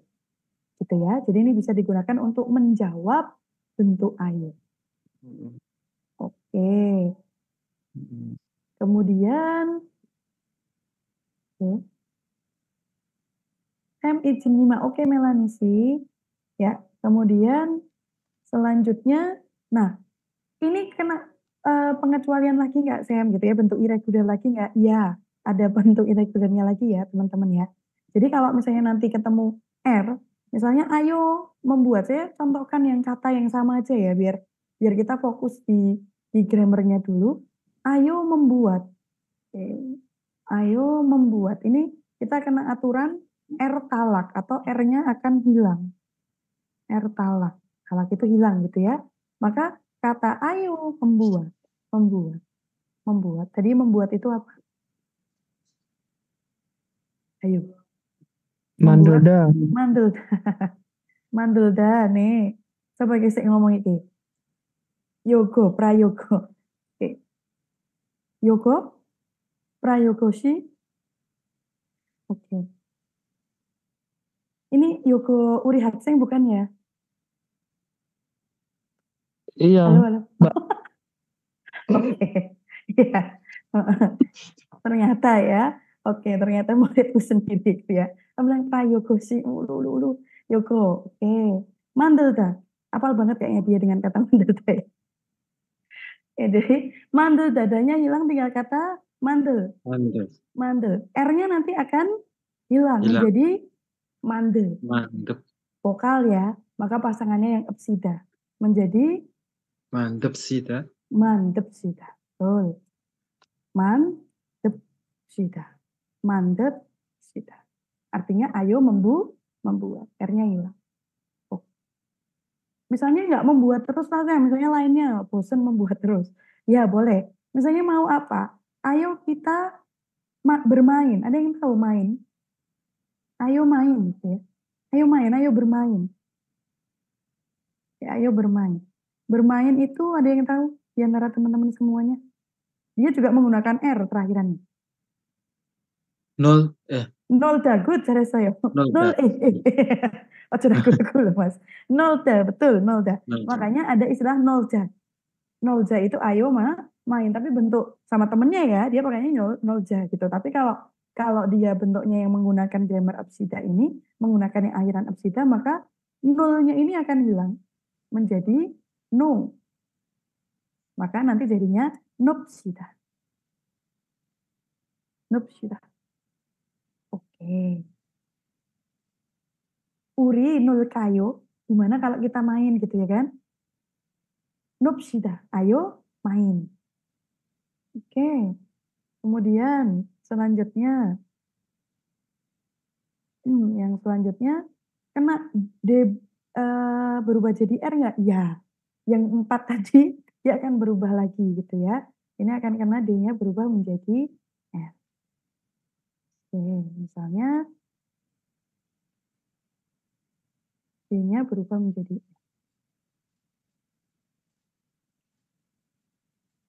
A: Gitu ya. Jadi ini bisa digunakan untuk menjawab bentuk ayo. Oke. Kemudian Sam izin nyimak. Oke Melanie sih. Ya, kemudian selanjutnya, nah ini kena pengecualian lagi nggak Sam gitu ya, bentuk irregular lagi nggak? Ya, ada bentuk irregularnya lagi ya teman-teman ya. Jadi kalau misalnya nanti ketemu R, misalnya ayo membuat, saya contohkan yang kata yang sama aja ya, biar kita fokus di grammarnya dulu. Ayo membuat. Oke. Ayo membuat. Ini kita kena aturan R talak atau R-nya akan hilang. R talak. Talak itu hilang gitu ya. Maka kata ayo membuat. Tadi membuat itu apa? Ayo.
F: Mandelda.
A: Mandelda nih. Coba kita ngomong ini. Yogo, prayogo. Oke. Yogo, prayogoshi. Oke. Ini Yogo Uri Hatseng bukan ya?
F: Iya.
A: Halo. Oke. Iya. Ternyata ya. Oke, ternyata muridku sendiri gitu ya. Aku bilang prayogo sih, ulu. Yogo, oke. Mandelda. Apal banget kayaknya dia dengan kata mandelda ya. Ya, jadi mandel dadanya hilang tinggal kata mandel.
C: Mandel.
A: Mandel. R-nya nanti akan hilang
C: Hilang.
A: menjadi mandel.
C: Mantep.
A: Vokal ya, maka pasangannya yang epsida. Menjadi
C: Mantep sih, dah.
A: mandep sida. Betul. Mandep sida. Mandep sida. Artinya ayo membuat. R-nya hilang. Oh. Misalnya nggak membuat terus saja, misalnya lainnya bosan membuat terus. Ya boleh. Misalnya mau apa? Ayo kita bermain. Ada yang tahu main? Ayo main gitu ya. Ayo main, ayo bermain. Ya, ayo bermain. Bermain itu ada yang tahu di antara teman-teman semuanya? Dia juga menggunakan R terakhirannya.
C: Nol.
A: Nol dagut cara saya.
C: Nol
A: Nol
C: dah.
A: Oh, ragu-ragu loh Mas. Nol dah, betul, nol dah.
C: Nol dah.
A: Makanya ada istilah nol dah. Nol dah itu ayo main, tapi bentuk sama temennya ya, dia pakainya nol dah gitu. Tapi kalau dia bentuknya yang menggunakan grammar absida ini, menggunakan yang akhiran absida, maka nolnya ini akan hilang menjadi no. Maka nanti jadinya nopsida. Nopsida. Oke. Uri nul kayo, gimana kalau kita main gitu ya kan? Nopsida, ayo main. Oke. Kemudian selanjutnya, yang selanjutnya kena D berubah jadi R nggak? Ya. Yang 4 tadi dia akan berubah lagi gitu ya. Ini akan kena D-nya berubah menjadi R. Oke, misalnya D-nya berubah menjadi R.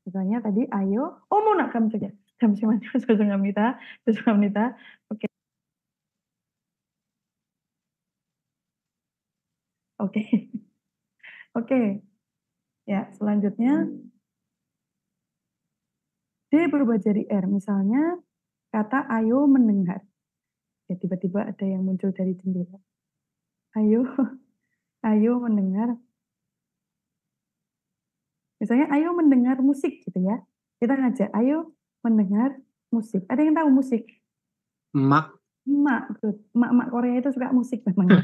A: Misalnya tadi ayo, mau nak kamu saja. Kamu siapa Susungamita. Oke. Oke. Oke. Ya, selanjutnya D berubah jadi R. Misalnya kata ayo mendengar. Ya, tiba-tiba ada yang muncul dari jendela. Ayo mendengar. Misalnya ayo mendengar musik gitu ya. Kita ngajak ayo mendengar musik. Ada yang tahu musik?
C: Mak.
A: Emak, emak Korea itu suka musik memang.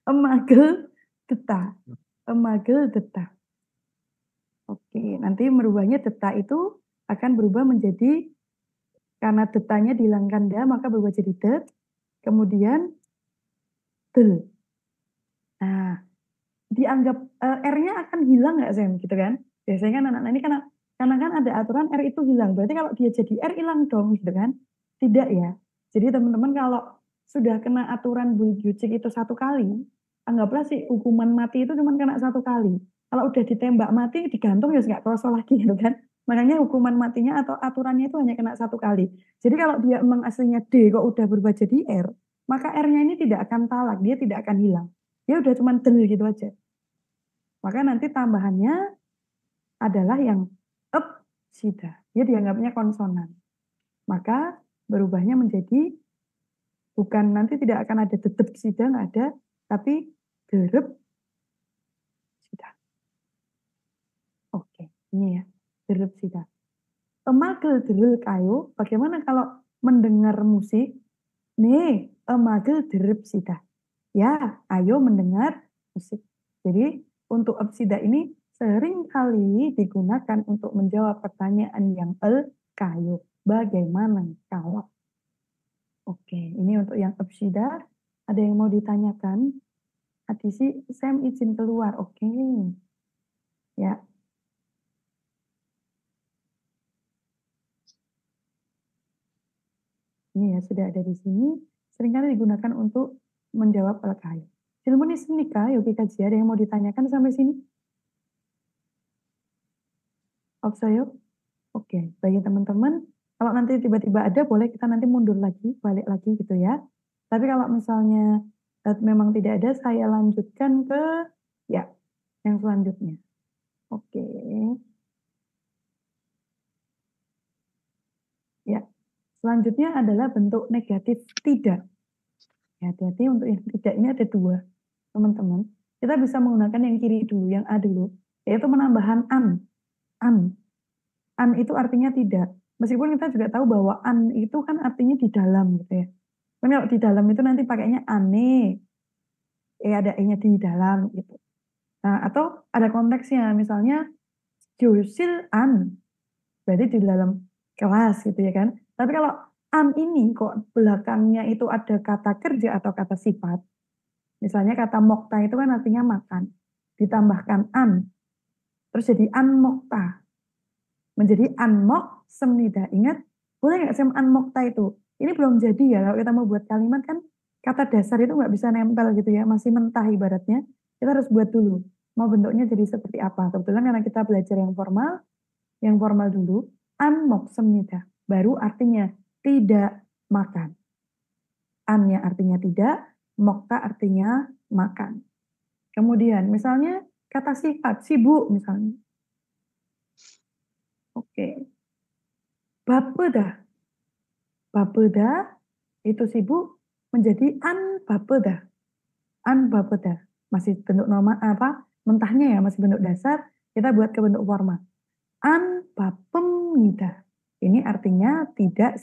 A: Emagel deta. Emagel deta. Oke, nanti merubahnya deta itu akan berubah menjadi, karena detanya dihilangkan da, maka berubah jadi det. Kemudian del. Nah, dianggap R-nya akan hilang nggak Sam gitu kan? Biasanya kan anak-anak ini karena kan ada aturan R itu hilang. Berarti kalau dia jadi R hilang dong gitu kan? Tidak ya. Jadi teman-teman kalau sudah kena aturan Buljujik itu 1 kali, anggaplah sih hukuman mati itu cuma kena 1 kali. Kalau udah ditembak mati digantung ya nggak kerasa lagi gitu kan? Makanya hukuman matinya atau aturannya itu hanya kena 1 kali. Jadi kalau dia emang aslinya D kok udah berubah jadi R, maka R-nya ini tidak akan talak, dia tidak akan hilang. Dia udah cuma del gitu aja. Maka nanti tambahannya adalah yang sida. Dia dianggapnya konsonan. Maka berubahnya menjadi bukan, nanti tidak akan ada dedep sida, nggak ada, tapi derep sida. Oke, ini ya, derep sida. Emagel derel kayo, bagaimana kalau mendengar musik? Nih, emagel derep sida. Ya, ayo mendengar musik. Jadi untuk absida ini sering kali digunakan untuk menjawab pertanyaan yang kayo. Bagaimana kalau? Oke, ini untuk yang absida. Ada yang mau ditanyakan? Adisi, Sam izin keluar. Oke. Ya. Ini ya, sudah ada di sini. Seringkali digunakan untuk menjawab kayo. Ilmu nisnika, Yogi Kaji, ada yang mau ditanyakan sampai sini? Opsayo? Oke, bagi teman-teman, kalau nanti tiba-tiba ada, boleh kita nanti mundur lagi, balik lagi gitu ya. Tapi kalau misalnya memang tidak ada, saya lanjutkan ke ya yang selanjutnya. Oke. Ya, Selanjutnya adalah bentuk negatif tidak. Ya, hati-hati untuk yang tidak ini ada dua, teman-teman. Kita bisa menggunakan yang kiri dulu, yang A dulu, yaitu menambahkan an. An. An itu artinya tidak. Meskipun kita juga tahu bahwa an itu kan artinya di dalam gitu ya. Kan kalau di dalam itu nanti pakainya ane. Ada e-nya di dalam gitu. Nah, atau ada konteksnya, misalnya Jusil an. Berarti di dalam kelas gitu ya kan. Tapi kalau an ini kok belakangnya itu ada kata kerja atau kata sifat. Misalnya kata mokta itu kan artinya makan. Ditambahkan an. Terus jadi an mokta. Menjadi an mok semnida. Ingat, boleh nggak sem an mokta itu? Ini belum jadi ya. Kalau kita mau buat kalimat kan kata dasar itu nggak bisa nempel gitu ya. Masih mentah ibaratnya. Kita harus buat dulu. Mau bentuknya jadi seperti apa. Kebetulan karena kita belajar yang formal dulu. An mok semnida. Baru artinya tidak makan. An-nya artinya tidak, mokta artinya makan. Kemudian misalnya kata sifat, sibuk misalnya. Oke. Bapeda. Bapeda itu sibuk menjadi an bapeda. An bapeda. Masih bentuk nama apa? Mentahnya ya, masih bentuk dasar. Kita buat ke bentuk formal. An bapemnida. Ini artinya tidak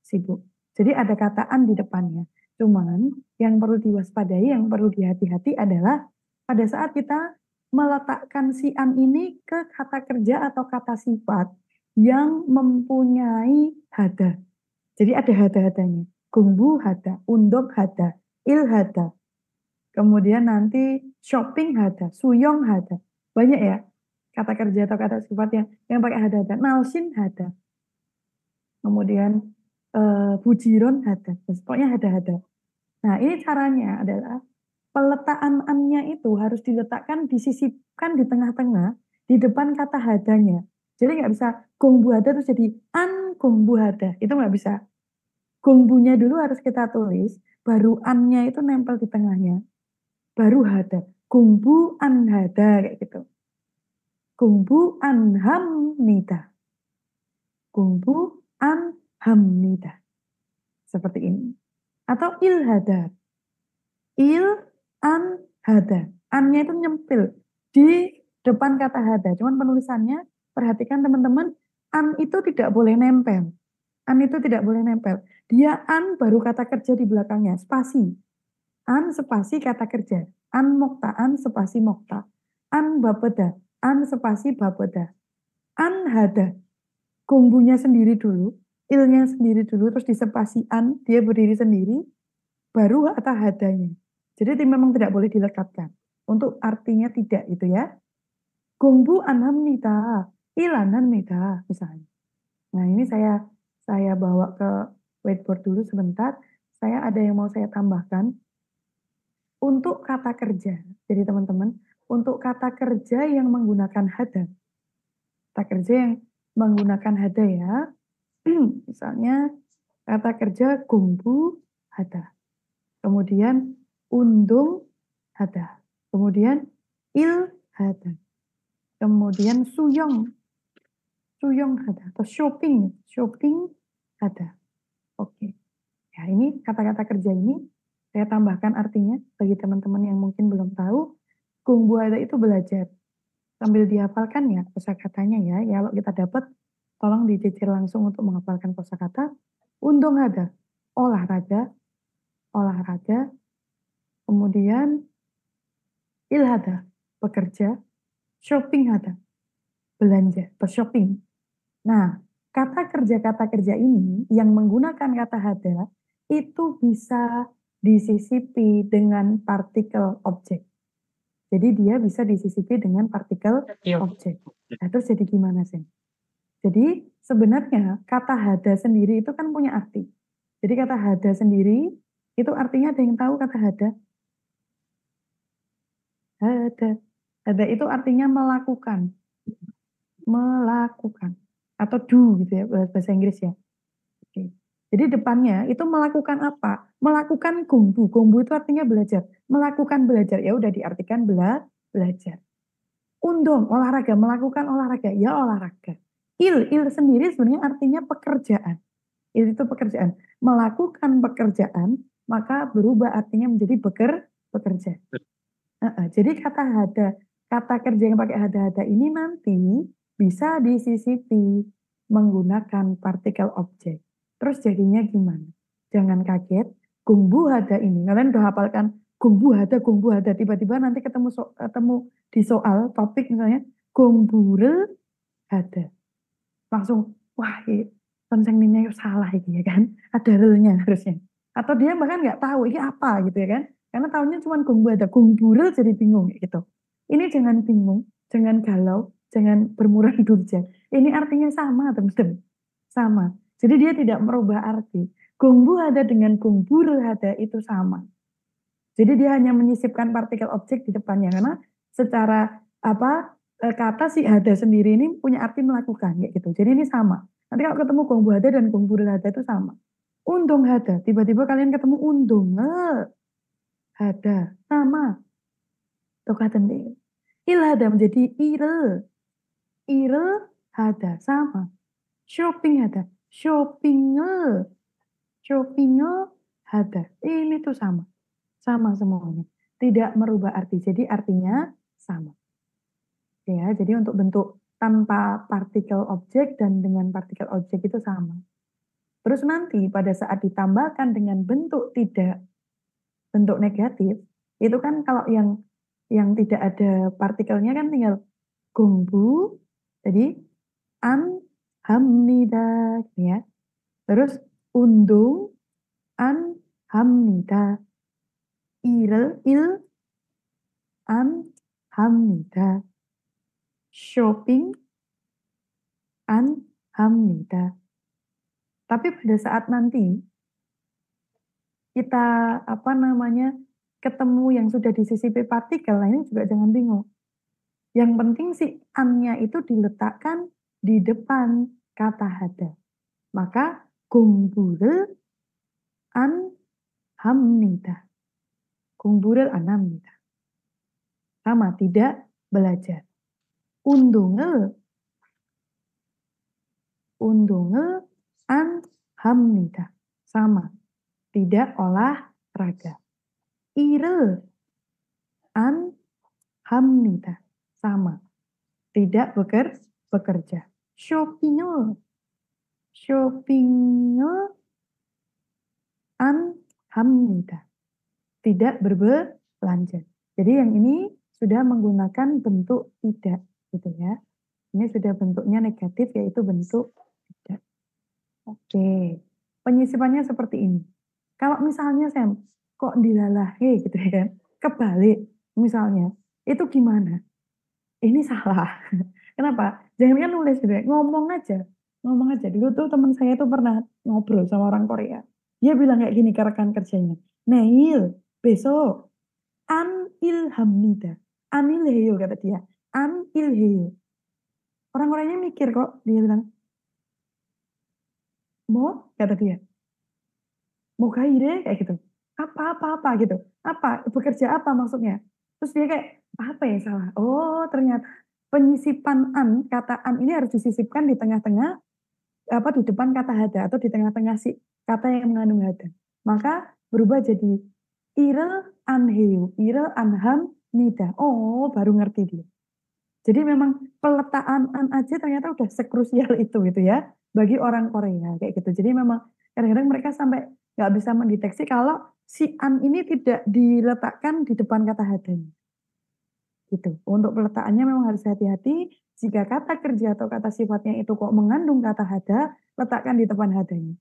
A: sibuk. Jadi ada kata an di depannya. Cuman yang perlu diwaspadai, yang perlu dihati-hati adalah pada saat kita meletakkan si an ini ke kata kerja atau kata sifat yang mempunyai hada. Jadi ada hada-hadanya. Gumbu hada, undok hada, il hada. Kemudian nanti shopping hada, suyong hada. Banyak ya kata kerja atau kata sifat yang pakai hada-hada. Nalsin hada. Kemudian bujiron hada. Pokoknya hada-hada. Nah ini caranya adalah peletakan an-nya itu harus diletakkan, disisipkan di tengah-tengah, di depan kata hadanya. Jadi nggak bisa gongbu hada terus jadi an gongbu hada. Itu nggak bisa. Gongbunya dulu harus kita tulis, baru an-nya itu nempel di tengahnya. Baru hada. Gongbu an hada kayak gitu. Gongbu an hamnida. Gongbu an hamnida. Seperti ini. Atau il hada. Il an hada. An-nya itu nyempil di depan kata hada. Cuman penulisannya, perhatikan teman-teman, an itu tidak boleh nempel. An itu tidak boleh nempel. Dia an baru kata kerja di belakangnya. Spasi. An spasi kata kerja. An mokta, an spasi mokta. An bapeda. An spasi bapeda. An hada. Gongbunya sendiri dulu. Il-nya sendiri dulu. Terus disepasi an. Dia berdiri sendiri. Baru kata hadanya. Jadi memang tidak boleh dilekatkan. Untuk artinya tidak gitu ya. Gongbu anam nita. Ilanan nita. Misalnya. Nah ini saya bawa ke whiteboard dulu sebentar. Saya ada yang mau saya tambahkan. Untuk kata kerja. Jadi teman-teman. Untuk kata kerja yang menggunakan hada. Kata kerja yang menggunakan hada ya. Misalnya kata kerja gongbu hada. Kemudian undung hada. Kemudian il hada. Kemudian suyong hada. Atau shopping hada. Oke. Ya ini kata-kata kerja ini saya tambahkan artinya bagi teman-teman yang mungkin belum tahu. Gongbu hada itu belajar. Sambil dihafalkan ya kosakatanya ya. Ya kalau kita dapat tolong dicicil langsung untuk menghafalkan kosakata. Undung hada. Olahraga. Kemudian il hada. Bekerja. Shopping hada. Belanja. Bershopping. Nah, kata kerja ini yang menggunakan kata hada itu bisa disisipi dengan partikel objek. Jadi dia bisa disisipi dengan partikel objek. Nah, terus jadi gimana sih? Jadi sebenarnya kata hada sendiri itu kan punya arti. Jadi kata hada sendiri itu artinya ada yang tahu kata hada? Hada itu artinya melakukan. Atau do gitu ya bahasa Inggris ya. Oke. Jadi depannya itu melakukan apa? Melakukan gongbu. Gongbu itu artinya belajar. Melakukan belajar. Ya udah diartikan belajar. Undong, melakukan olahraga. Ya olahraga. Il sendiri sebenarnya artinya pekerjaan. Itu pekerjaan. Melakukan pekerjaan, maka berubah artinya menjadi bekerja. Jadi kata kerja yang pakai hada-hada ini nanti bisa disisipi menggunakan partikel objek. Terus jadinya gimana? Jangan kaget, gungbu hada ini. Kalian udah hafalkan gungbu hada, tiba-tiba nanti ketemu di soal topik misalnya gungburel hada. Langsung, wah konsepnya salah ini ya kan? Ada relnya harusnya. Atau dia bahkan nggak tahu ini apa gitu ya kan? Karena tahunya cuma gungburel jadi bingung gitu. Ini jangan bingung, jangan galau, jangan bermurah durja. Ini artinya sama teman-teman. Sama. Jadi dia tidak merubah arti. Gungbu hada dengan gungburel hada itu sama. Jadi dia hanya menyisipkan partikel objek di depannya karena secara kata si hada sendiri ini punya arti melakukan kayak gitu. Jadi ini sama. Nanti kalau ketemu gongbu hada dan gongburil hada itu sama. Undung hada, tiba-tiba kalian ketemu undung hada, sama. Tuh katen il hada menjadi ire hada, sama. Shopping hada, shopping hada. Ini tuh sama. Sama semuanya. Tidak merubah arti. Jadi artinya sama. Ya, jadi untuk bentuk tanpa partikel objek dan dengan partikel objek itu sama. Terus nanti pada saat ditambahkan dengan bentuk bentuk negatif, itu kan kalau yang tidak ada partikelnya kan tinggal gungbu, jadi an hamnida, ya. Terus undung an hamnida, il an hamnida. Shopping hamnida. Tapi pada saat nanti kita ketemu yang sudah disisipi partikel, nah ini juga jangan bingung. Yang penting si an-nya itu diletakkan di depan kata hada. Maka gungburel an hamnida. Gungburel an hamnida. Sama, tidak belajar. Undungel an hamnida. Sama. Tidak olahraga. Ire an hamnida. Sama. Tidak bekerja. Shoppingel an hamnida. Tidak berbelanja. Jadi yang ini sudah menggunakan bentuk tidak. Gitu ya. Ini sudah bentuknya negatif yaitu bentuk tidak. Oke. Penyisipannya seperti ini. Kalau misalnya Sam, kok dilalahe gitu ya kan. Kebalik misalnya. Itu gimana? Ini salah. Kenapa? Jangan kan nulis gitu ya. Ngomong aja. Dulu tuh teman saya tuh pernah ngobrol sama orang Korea. Dia bilang kayak gini ke rekan kerjanya. Neil, besok an ilhamnida. Anil heyo kata dia. An ilheyo. Orang-orangnya mikir kok, dia bilang, mau, kata dia. Mau kaire, kayak gitu. Apa gitu. Apa, bekerja apa maksudnya. Terus dia kayak, apa yang salah? Oh ternyata penyisipan an, kata an ini harus disisipkan di tengah-tengah, di depan kata hada, atau di tengah-tengah si kata yang mengandung hada. Maka berubah jadi, ire anheyo, ire anham nida. Oh baru ngerti dia. Jadi memang peletaan an aja ternyata udah sekrusial itu gitu ya bagi orang Korea kayak gitu. Jadi memang kadang-kadang mereka sampai nggak bisa mendeteksi kalau si an ini tidak diletakkan di depan kata hadanya. Gitu. Untuk peletakannya memang harus hati-hati. Jika kata kerja atau kata sifatnya itu kok mengandung kata hada, letakkan di depan hadanya.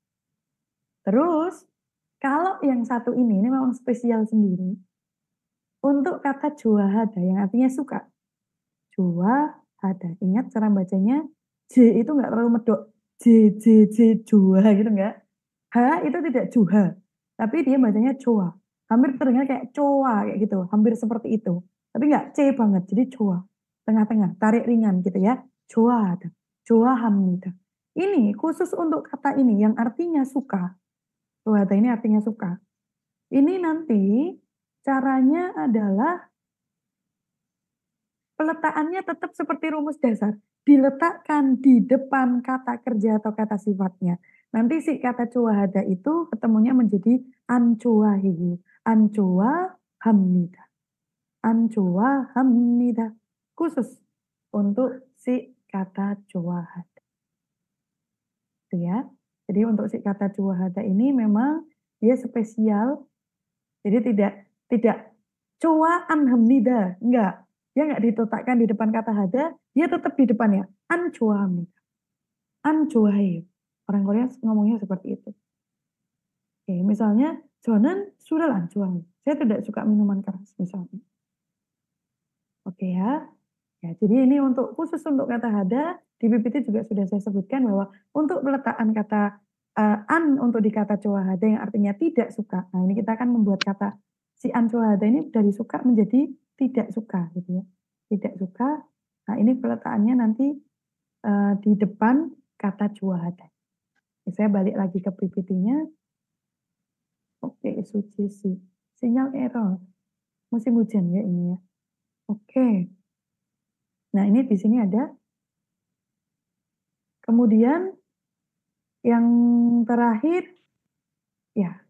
A: Terus kalau yang satu ini memang spesial sendiri. Untuk kata jua hada yang artinya suka. Jua hada. Ingat cara bacanya J itu nggak terlalu medok. J jua gitu enggak. H itu tidak juha. Tapi dia bacanya coa. Hampir terdengar kayak coa kayak gitu. Hampir seperti itu. Tapi nggak C banget. Jadi coa. Tengah-tengah. Tarik ringan gitu ya. Coa hada. Coa hamnida. Ini khusus untuk kata ini yang artinya suka. Coa hada ini artinya suka. Ini nanti caranya adalah peletakannya tetap seperti rumus dasar. diletakkan di depan kata kerja atau kata sifatnya. Nanti si kata cuahada itu ketemunya menjadi ancuahi, ancoa hamnida, ancoa hamnida, khusus untuk si kata cuahada. Gitu ya. Jadi untuk si kata cuahada ini memang dia spesial. Jadi tidak cuaan hamnida, enggak. Dia enggak diletakkan di depan kata hada, dia tetap di depannya. Ancoa hamnida, ancoa. Orang Korea ngomongnya seperti itu. Oke, misalnya 저는 술을 안 좋아해요. Saya tidak suka minuman keras misalnya. Oke ya. Ya, jadi ini untuk khusus untuk kata hada di PPT juga sudah saya sebutkan bahwa untuk peletakan kata an untuk di kata hada yang artinya tidak suka. Nah, ini kita akan membuat kata si an hada ini dari suka menjadi tidak suka gitu ya. Tidak suka. Nah, ini peletakannya nanti di depan kata hada. Saya balik lagi ke PPT-nya. Oke, suci sih. Sinyal error. Musim hujan ya ini ya. Oke. Nah, ini di sini ada. Kemudian yang terakhir ya.